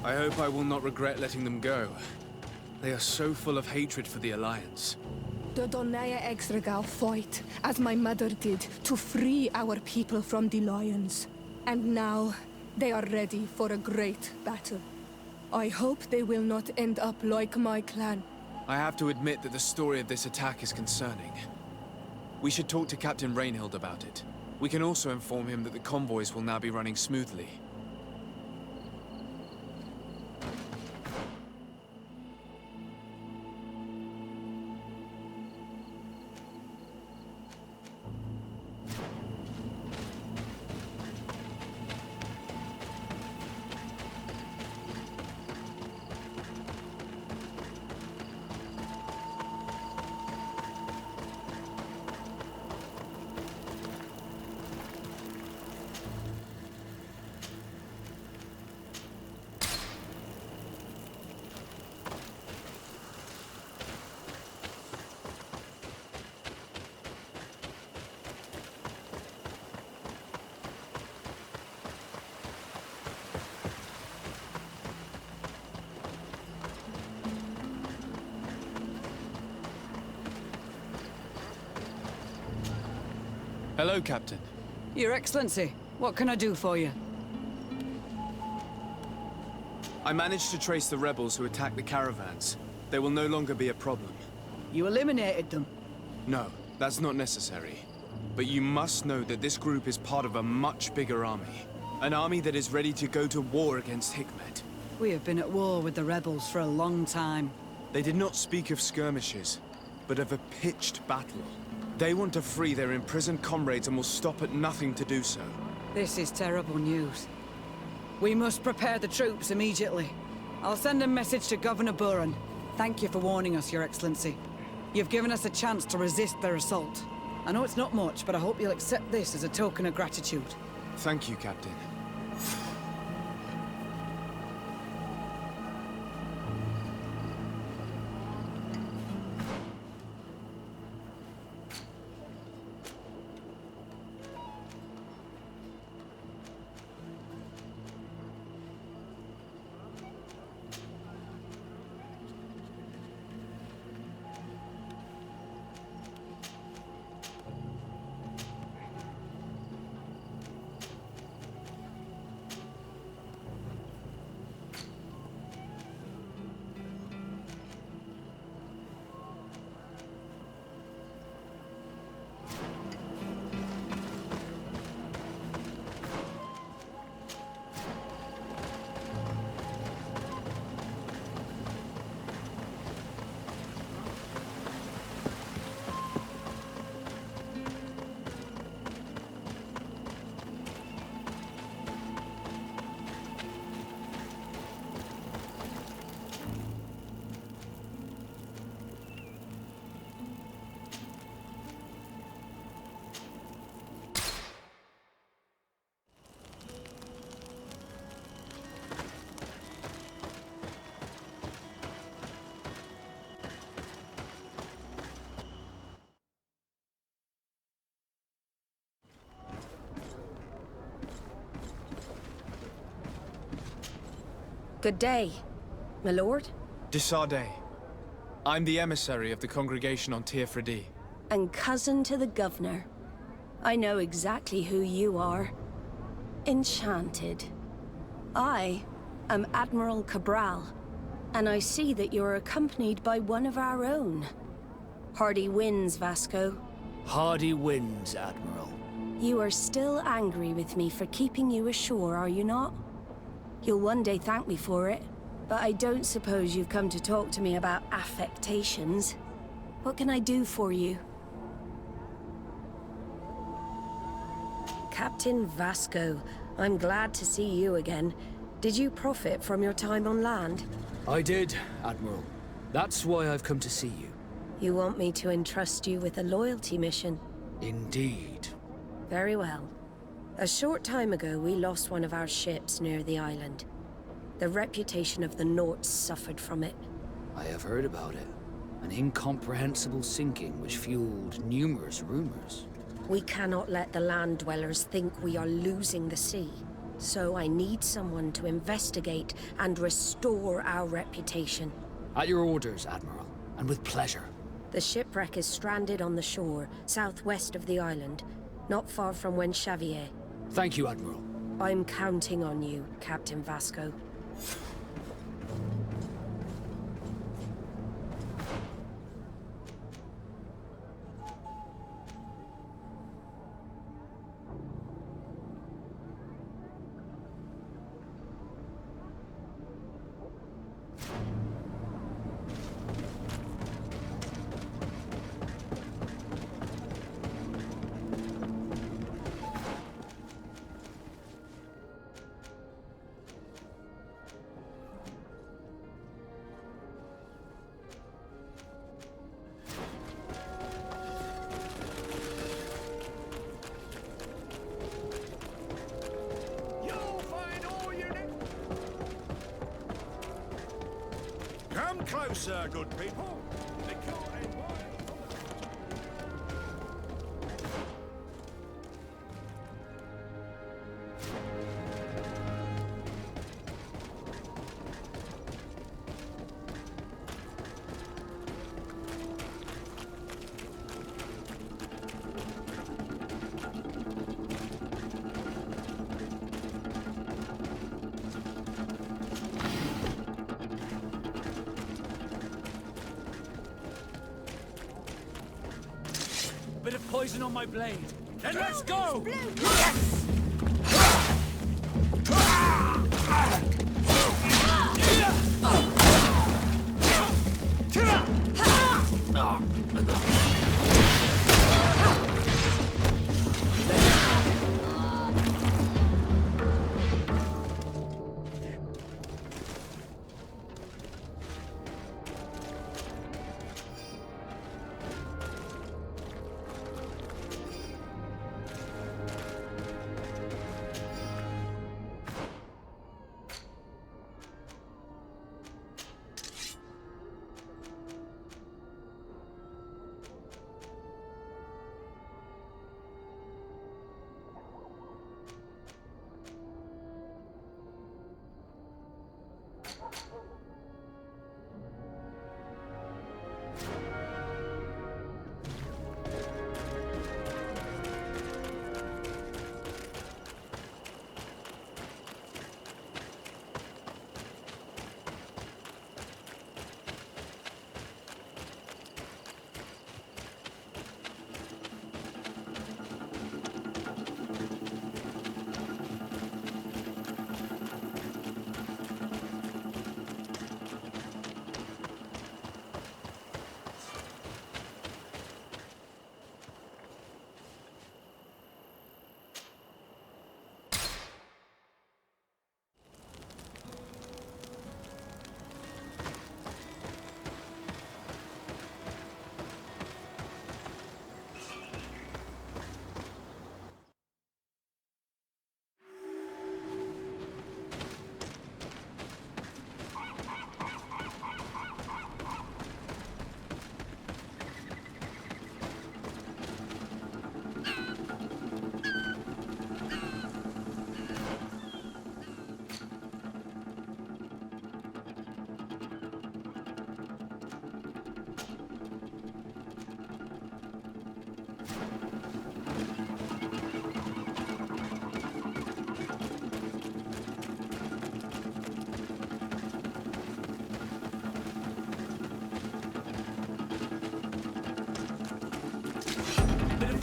I hope I will not regret letting them go. They are so full of hatred for the Alliance. The Donea Extragao fight, as my mother did, to free our people from the Lions. And now, they are ready for a great battle. I hope they will not end up like my clan. I have to admit that the story of this attack is concerning. We should talk to Captain Rainhild about it. We can also inform him that the convoys will now be running smoothly. Hello, Captain. Your Excellency, what can I do for you? I managed to trace the rebels who attacked the caravans. They will no longer be a problem. You eliminated them. No, that's not necessary. But you must know that this group is part of a much bigger army. An army that is ready to go to war against Hikmet. We have been at war with the rebels for a long time. They did not speak of skirmishes, but of a pitched battle. They want to free their imprisoned comrades and will stop at nothing to do so. This is terrible news. We must prepare the troops immediately. I'll send a message to Governor Buran. Thank you for warning us, Your Excellency. You've given us a chance to resist their assault. I know it's not much, but I hope you'll accept this as a token of gratitude. Thank you, Captain. Good day, my lord. Desade. I'm the emissary of the congregation on Tirfredi. And cousin to the governor. I know exactly who you are. Enchanted. I am Admiral Cabral, and I see that you're accompanied by one of our own. Hardy winds, Vasco. Hardy winds, Admiral. You are still angry with me for keeping you ashore, are you not? You'll one day thank me for it, but I don't suppose you've come to talk to me about affectations. What can I do for you? Captain Vasco, I'm glad to see you again. Did you profit from your time on land? I did, Admiral. That's why I've come to see you. You want me to entrust you with a loyalty mission? Indeed. Very well. A short time ago, we lost one of our ships near the island. The reputation of the Norts suffered from it. I have heard about it. An incomprehensible sinking which fueled numerous rumors. We cannot let the land dwellers think we are losing the sea. So I need someone to investigate and restore our reputation. At your orders, Admiral, and with pleasure. The shipwreck is stranded on the shore, southwest of the island, not far from Xavier. Thank you, Admiral. I'm counting on you, Captain Vasco. Come closer, good people. bit of poison on my blade. Then let's go!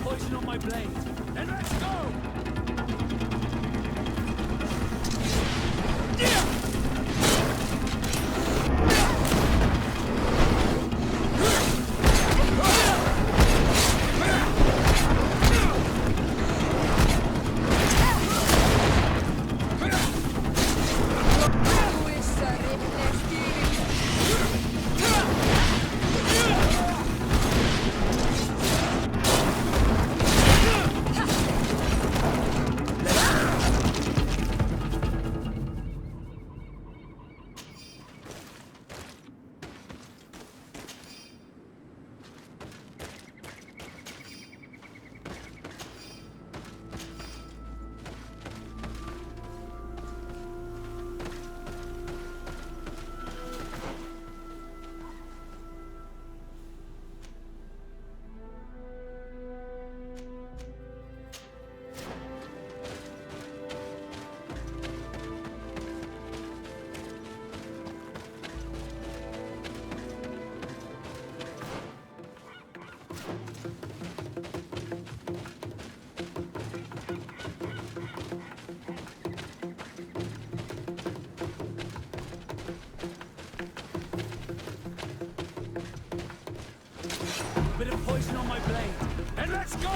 Poison on my blade. Then let's go! Bit of poison on my blade. And let's go!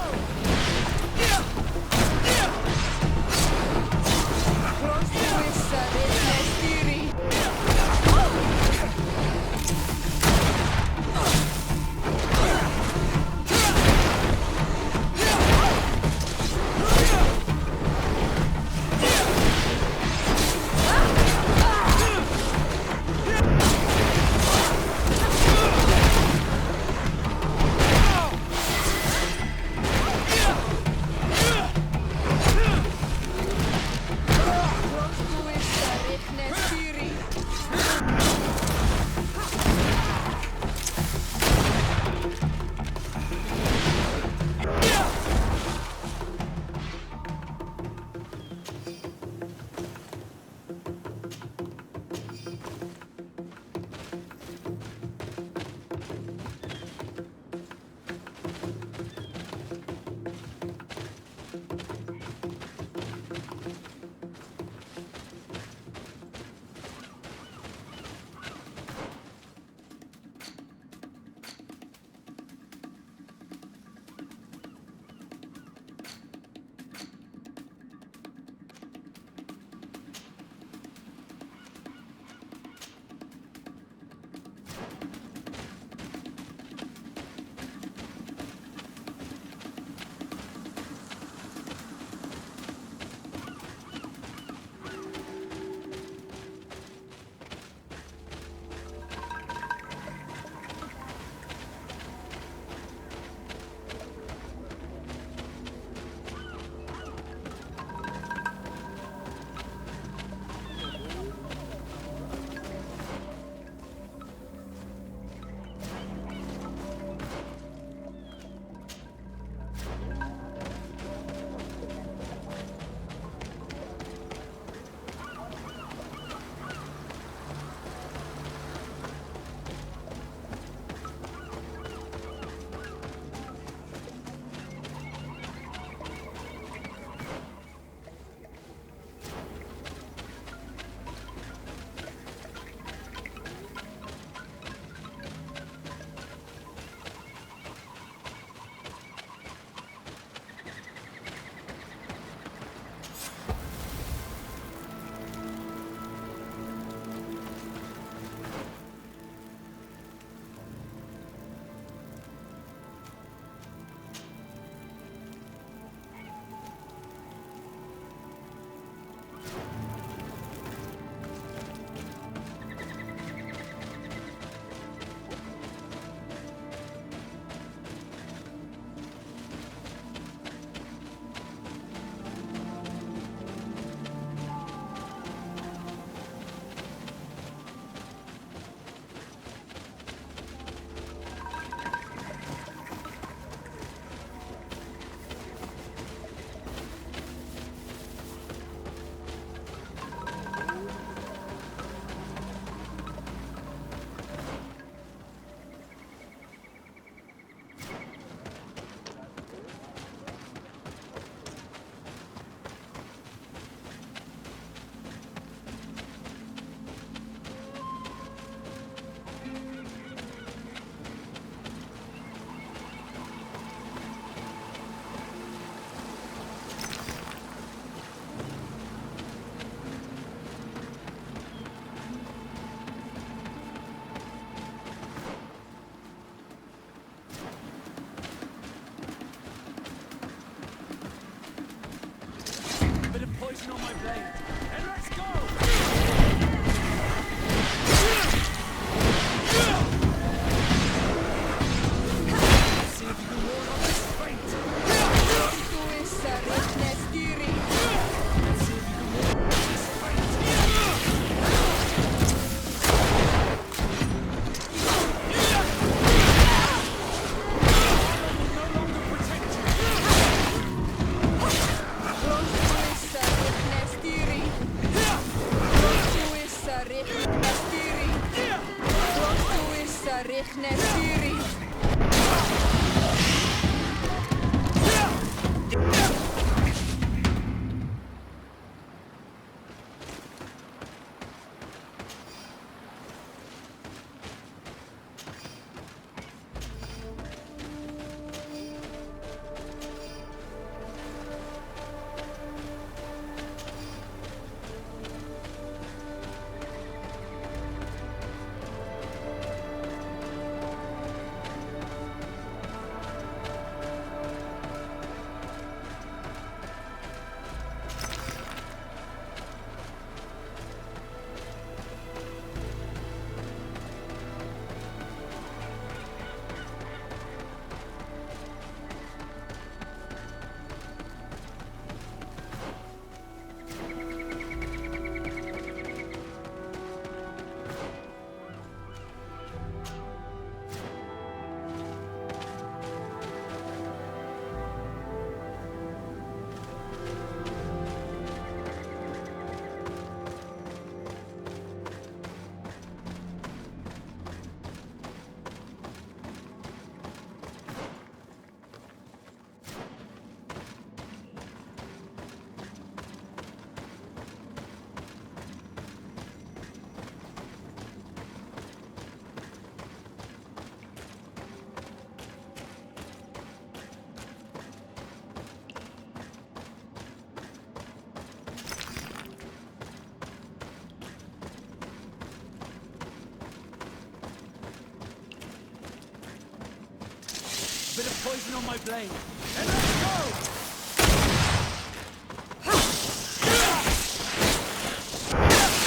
Bit of poison on my blade. And let's go!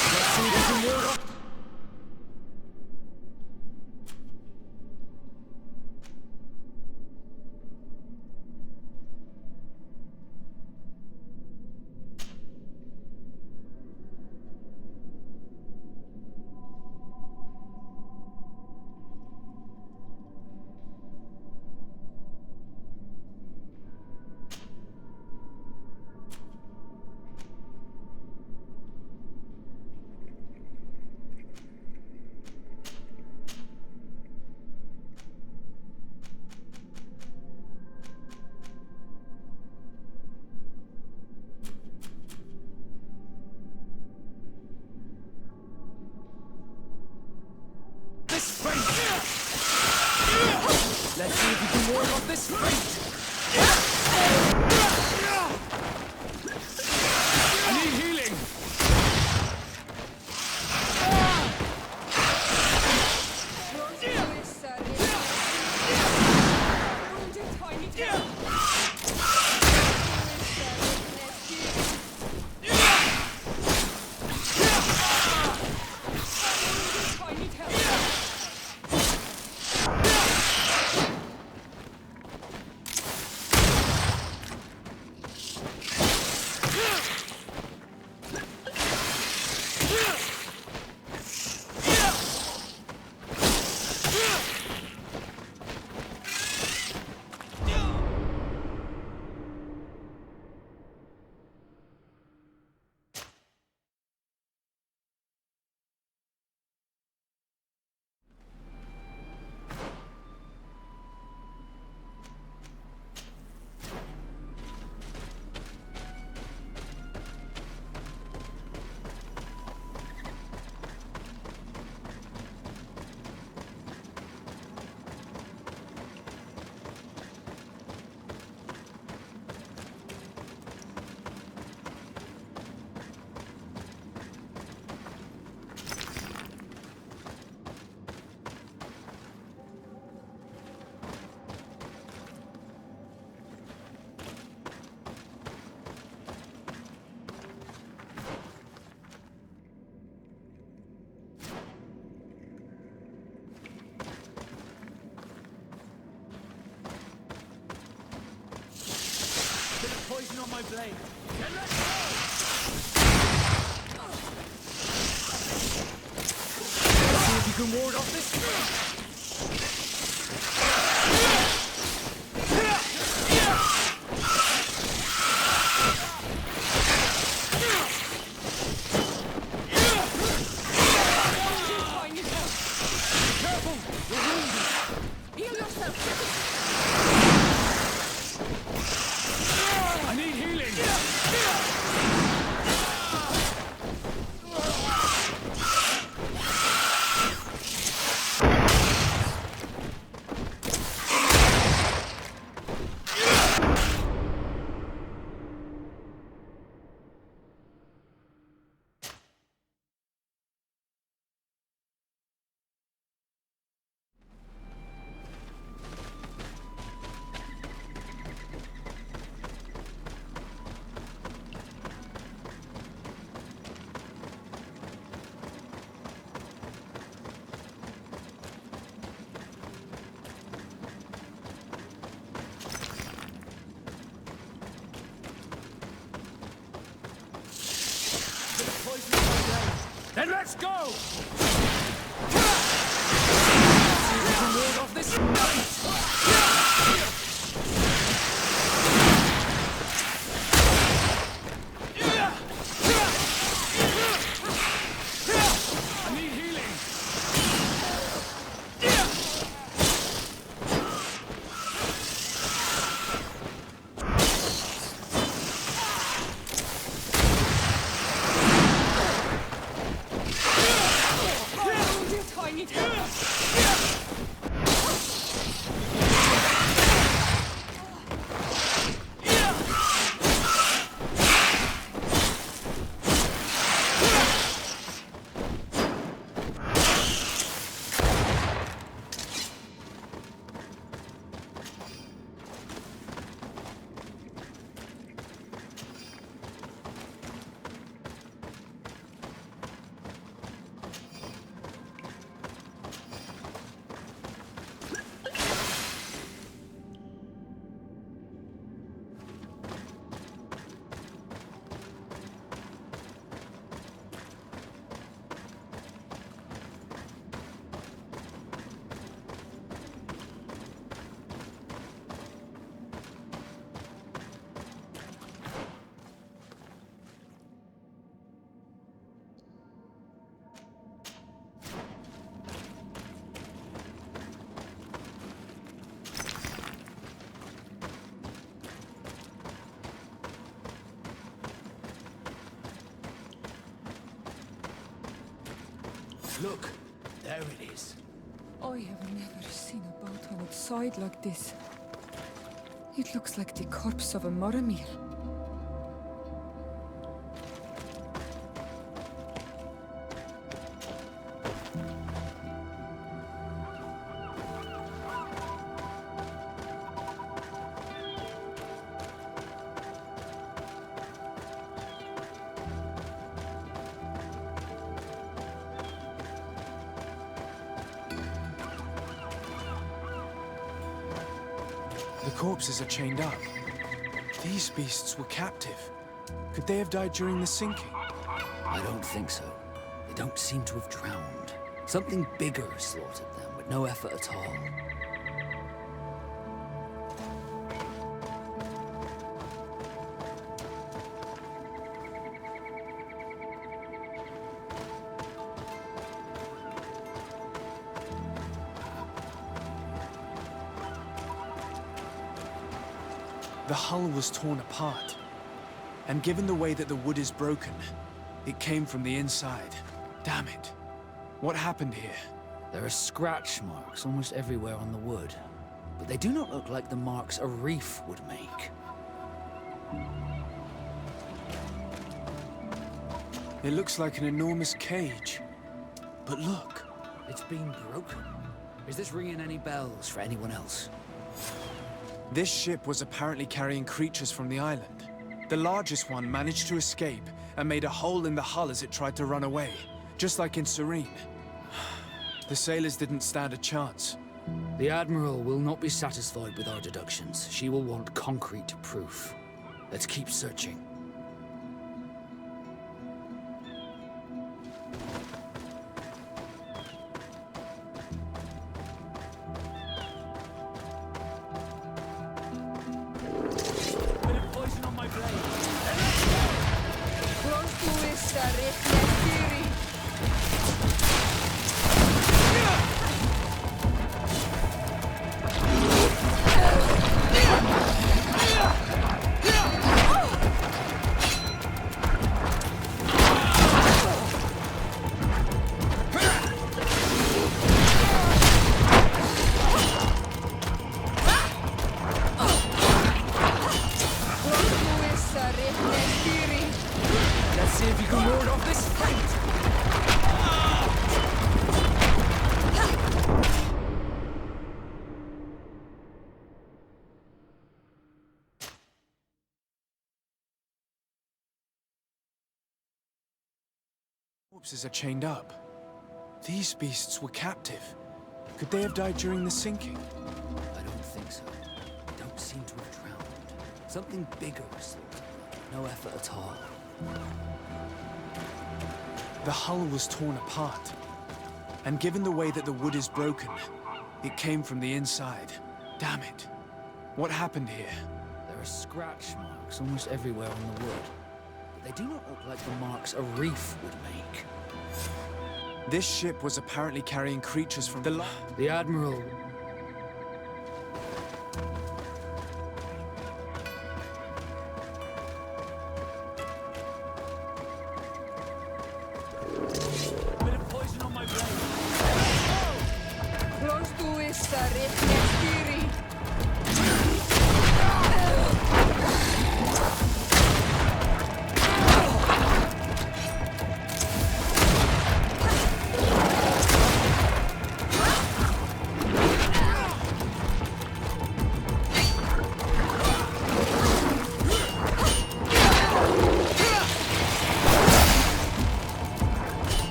Let's see if we can ward off. Let's see if you can ward off this fate! I need healing! Poison on my blade. And let's go! Let's see if you can ward off this fate! Careful! Your wounds Let's go! See if we can ward off this I need healing. Look, there it is. I have never seen a boat on its side like this. It looks like the corpse of a Moramir. The corpses are chained up. These beasts were captive. Could they have died during the sinking? I don't think so. They don't seem to have drowned. Something bigger slaughtered them with no effort at all. The hull was torn apart. And given the way that the wood is broken, it came from the inside. Damn it. What happened here? There are scratch marks almost everywhere on the wood, but they do not look like the marks a reef would make. It looks like an enormous cage. But look. It's been broken. Is this ringing any bells for anyone else? This ship was apparently carrying creatures from the island. The largest one managed to escape and made a hole in the hull as it tried to run away, just like in Serene. The sailors didn't stand a chance. The Admiral will not be satisfied with our deductions. She will want concrete proof. Let's keep searching. Let's see if you can ward off this fight! Corpses are chained up. These beasts were captive. Could they have died during the sinking? I don't think so. They don't seem to have drowned. Something bigger slaughtered them. No effort at all. The hull was torn apart. And given the way that the wood is broken, it came from the inside. Damn it. What happened here? There are scratch marks almost everywhere on the wood. But they do not look like the marks a reef would make. This ship was apparently carrying creatures from The Admiral...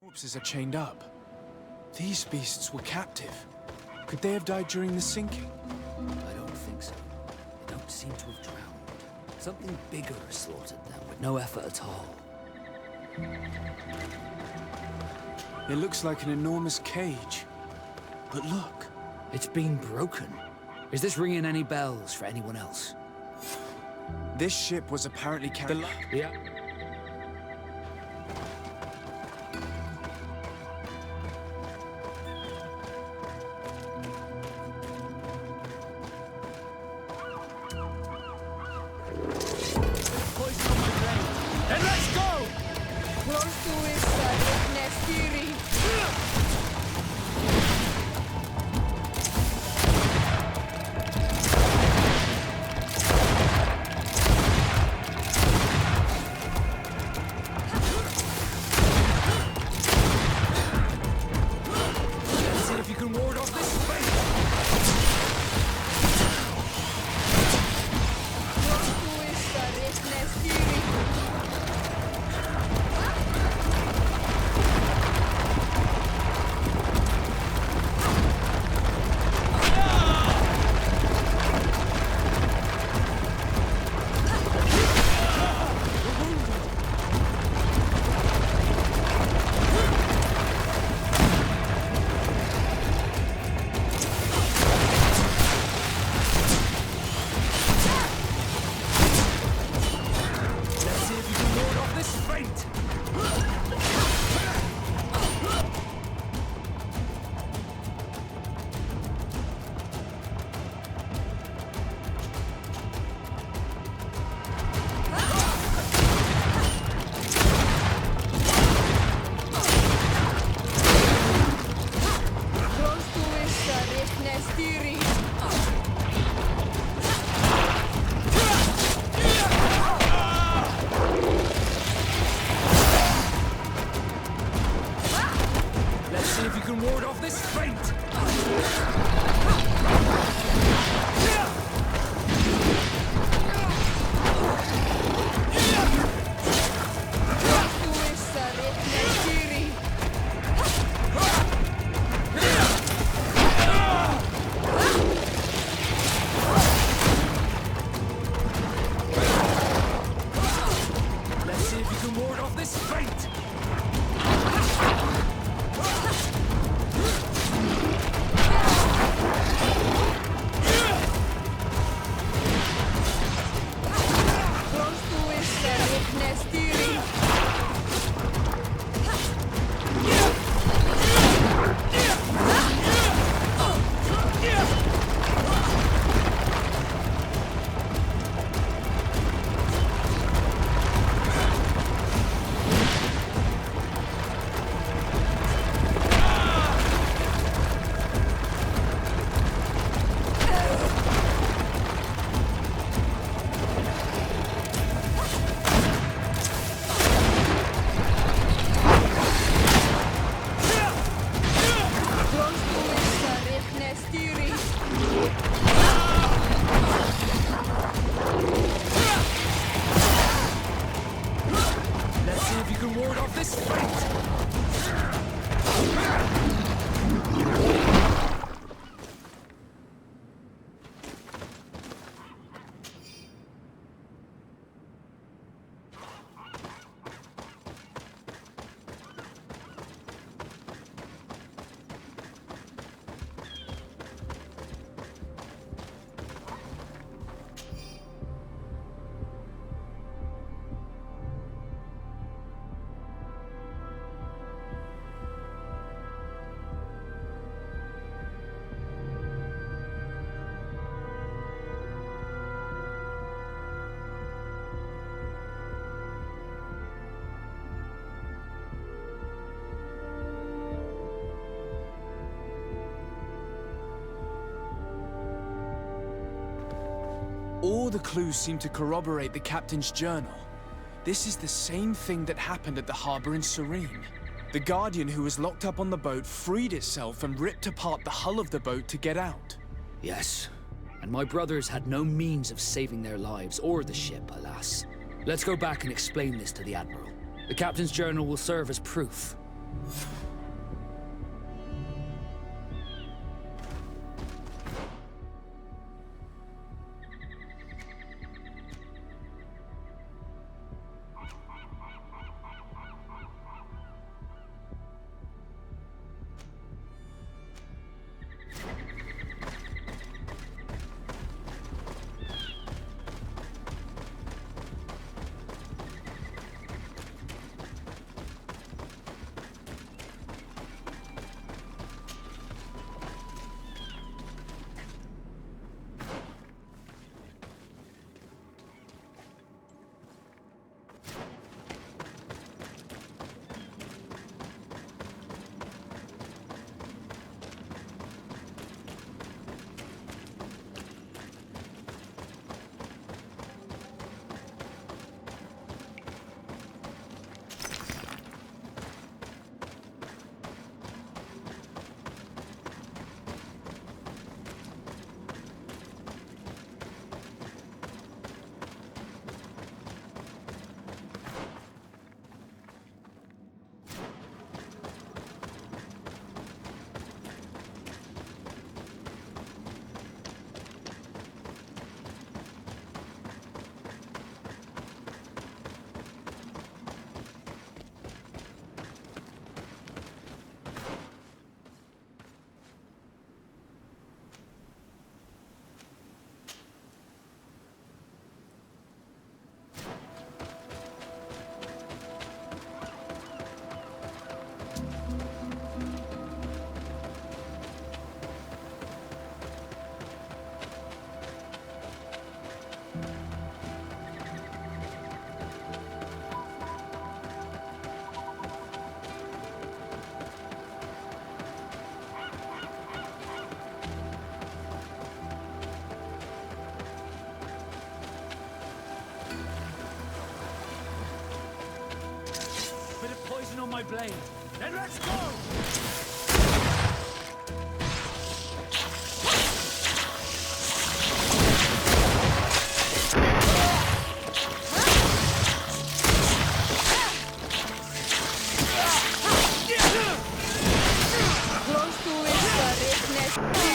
Corpses are chained up. These beasts were captive. Could they have died during the sinking? I don't think so. They don't seem to have drowned. Something bigger slaughtered them with no effort at all. It looks like an enormous cage. But look. It's been broken. Is this ringing any bells for anyone else? This ship was apparently carrying... Yeah. All the clues seem to corroborate the captain's journal. This is the same thing that happened at the harbor in Serene. The Guardian who was locked up on the boat freed itself and ripped apart the hull of the boat to get out. Yes, and my brothers had no means of saving their lives or the ship, alas. Let's go back and explain this to the Admiral. The captain's journal will serve as proof. On my blade. Then let's go! Close to it, Richness.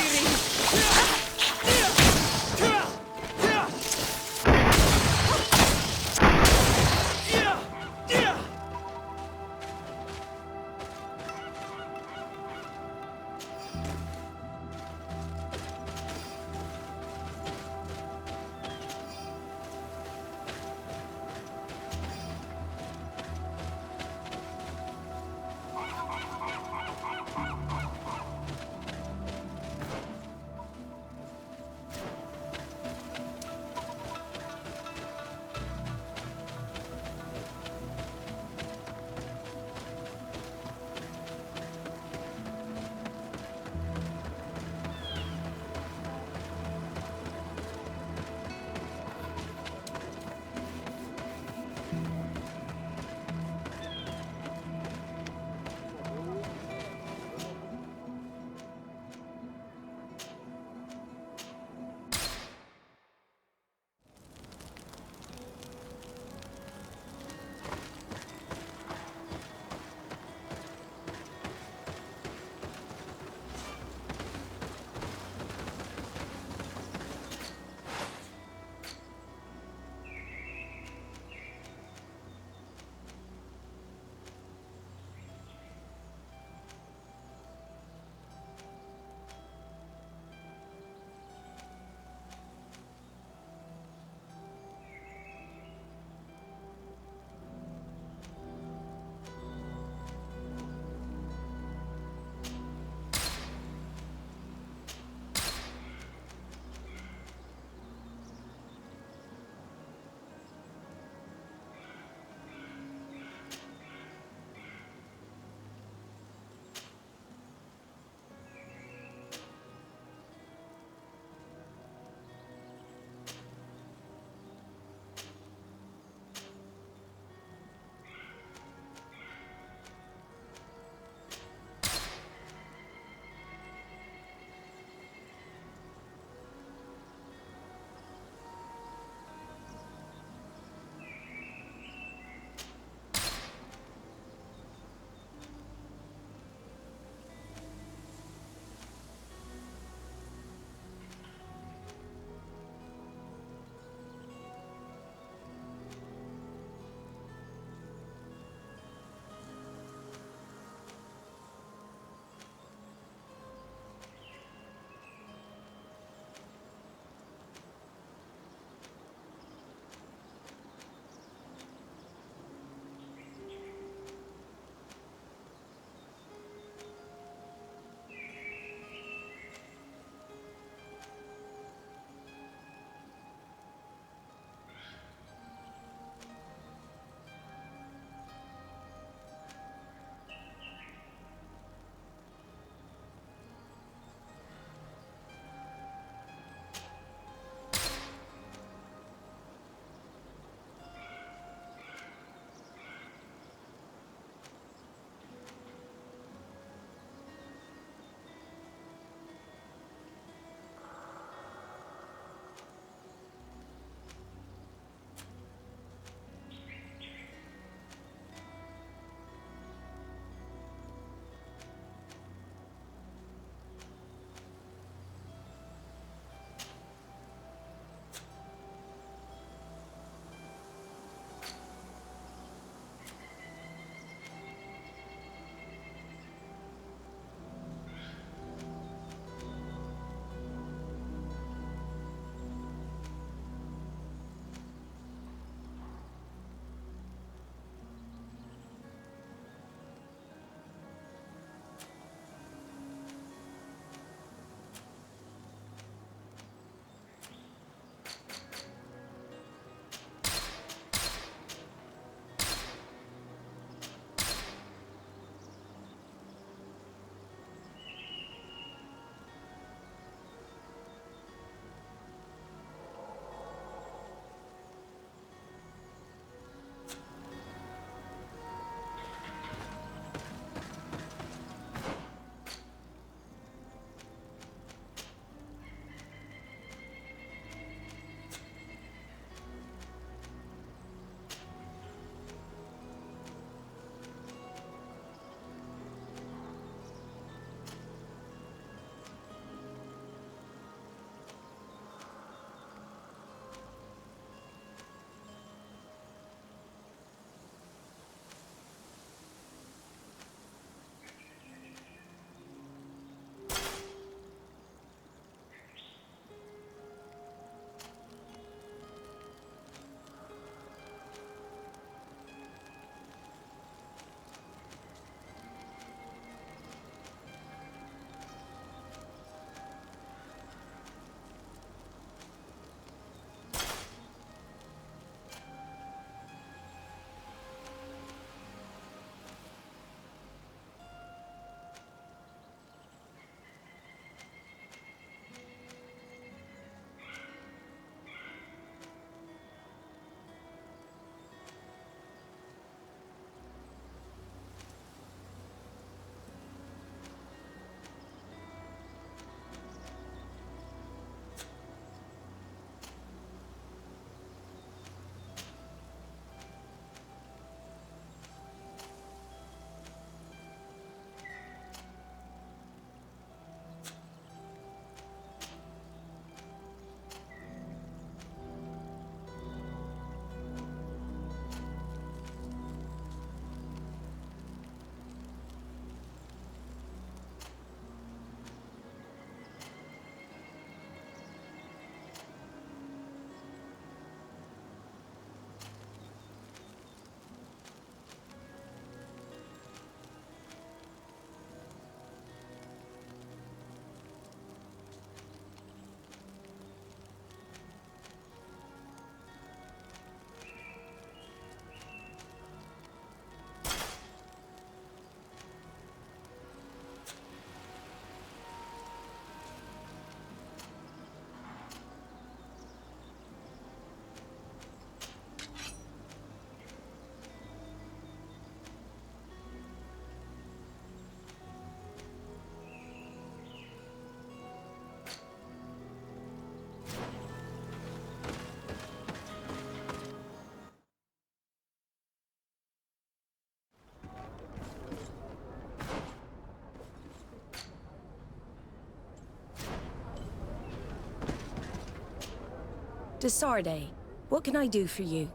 Desarde, what can I do for you?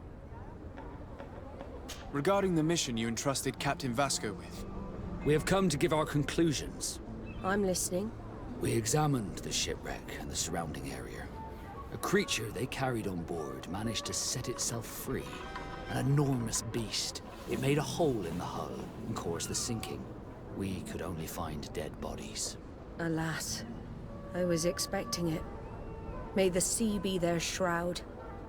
Regarding the mission you entrusted Captain Vasco with. We have come to give our conclusions. I'm listening. We examined the shipwreck and the surrounding area. A creature they carried on board managed to set itself free. An enormous beast. It made a hole in the hull and caused the sinking. We could only find dead bodies. Alas, I was expecting it. May the sea be their shroud.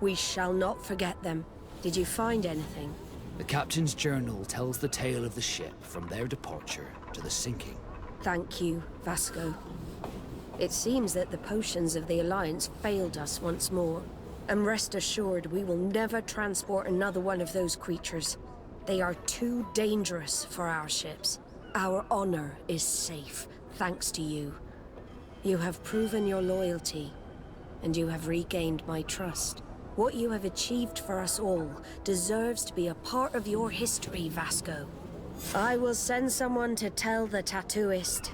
We shall not forget them. Did you find anything? The captain's journal tells the tale of the ship from their departure to the sinking. Thank you, Vasco. It seems that the potions of the Alliance failed us once more. And rest assured, we will never transport another one of those creatures. They are too dangerous for our ships. Our honor is safe, thanks to you. You have proven your loyalty, and you have regained my trust. What you have achieved for us all deserves to be a part of your history, Vasco. I will send someone to tell the tattooist.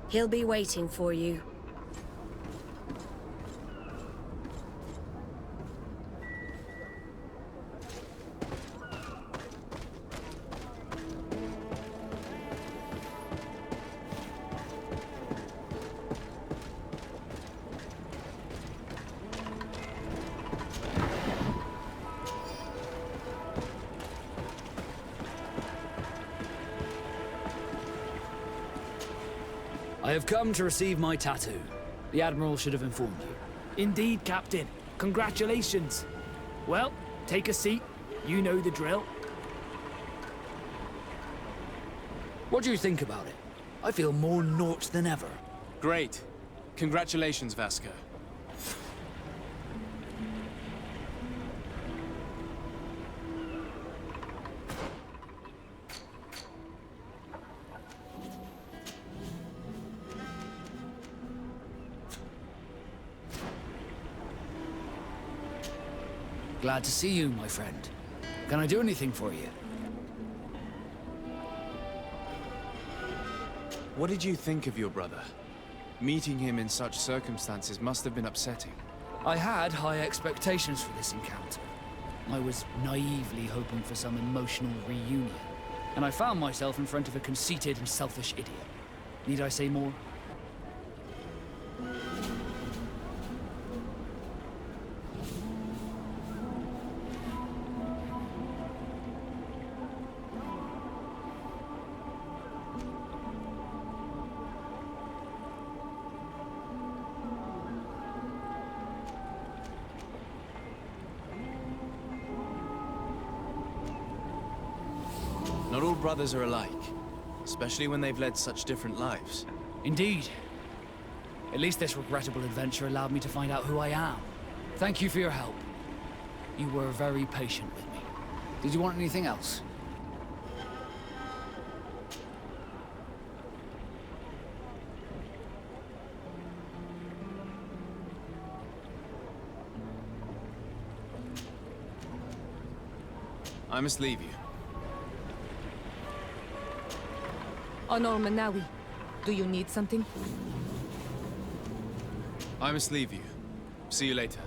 He'll be waiting for you. I have come to receive my tattoo. The Admiral should have informed you. Indeed, Captain. Congratulations. Well, take a seat. You know the drill. What do you think about it? I feel more naught than ever. Great. Congratulations, Vasco. Glad to see you, my friend. Can I do anything for you? What did you think of your brother? Meeting him in such circumstances must have been upsetting. I had high expectations for this encounter. I was naively hoping for some emotional reunion. And I found myself in front of a conceited and selfish idiot. Need I say more? Not all brothers are alike, especially when they've led such different lives. Indeed. At least this regrettable adventure allowed me to find out who I am. Thank you for your help. You were very patient with me. Did you want anything else? I must leave you. Honor Manawi, do you need something? I must leave you. See you later.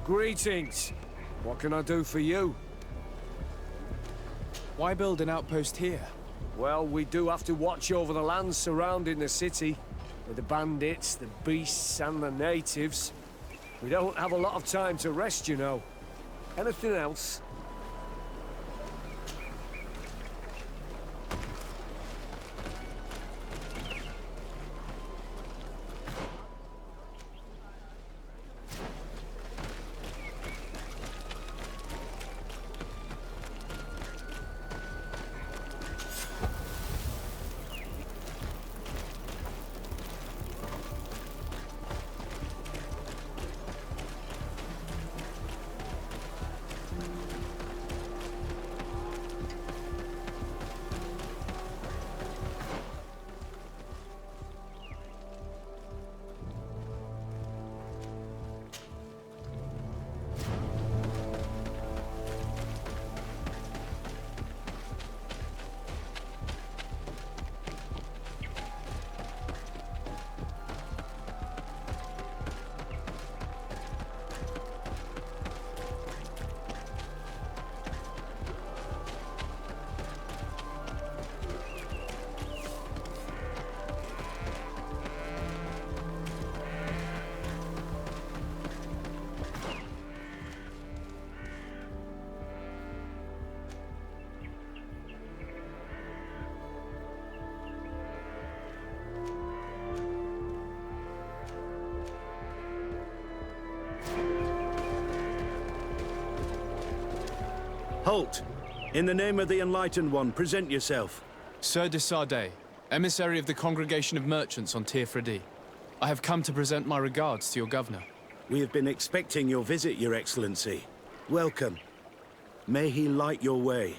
Greetings. What can I do for you? Why build an outpost here? Well, we do have to watch over the lands surrounding the city, with the bandits, the beasts, and the natives. We don't have a lot of time to rest, you know. Anything else? Halt! In the name of the Enlightened One, present yourself. Sir de Sardet, emissary of the Congregation of Merchants on Tirfredi. I have come to present my regards to your governor. We have been expecting your visit, Your Excellency. Welcome. May he light your way.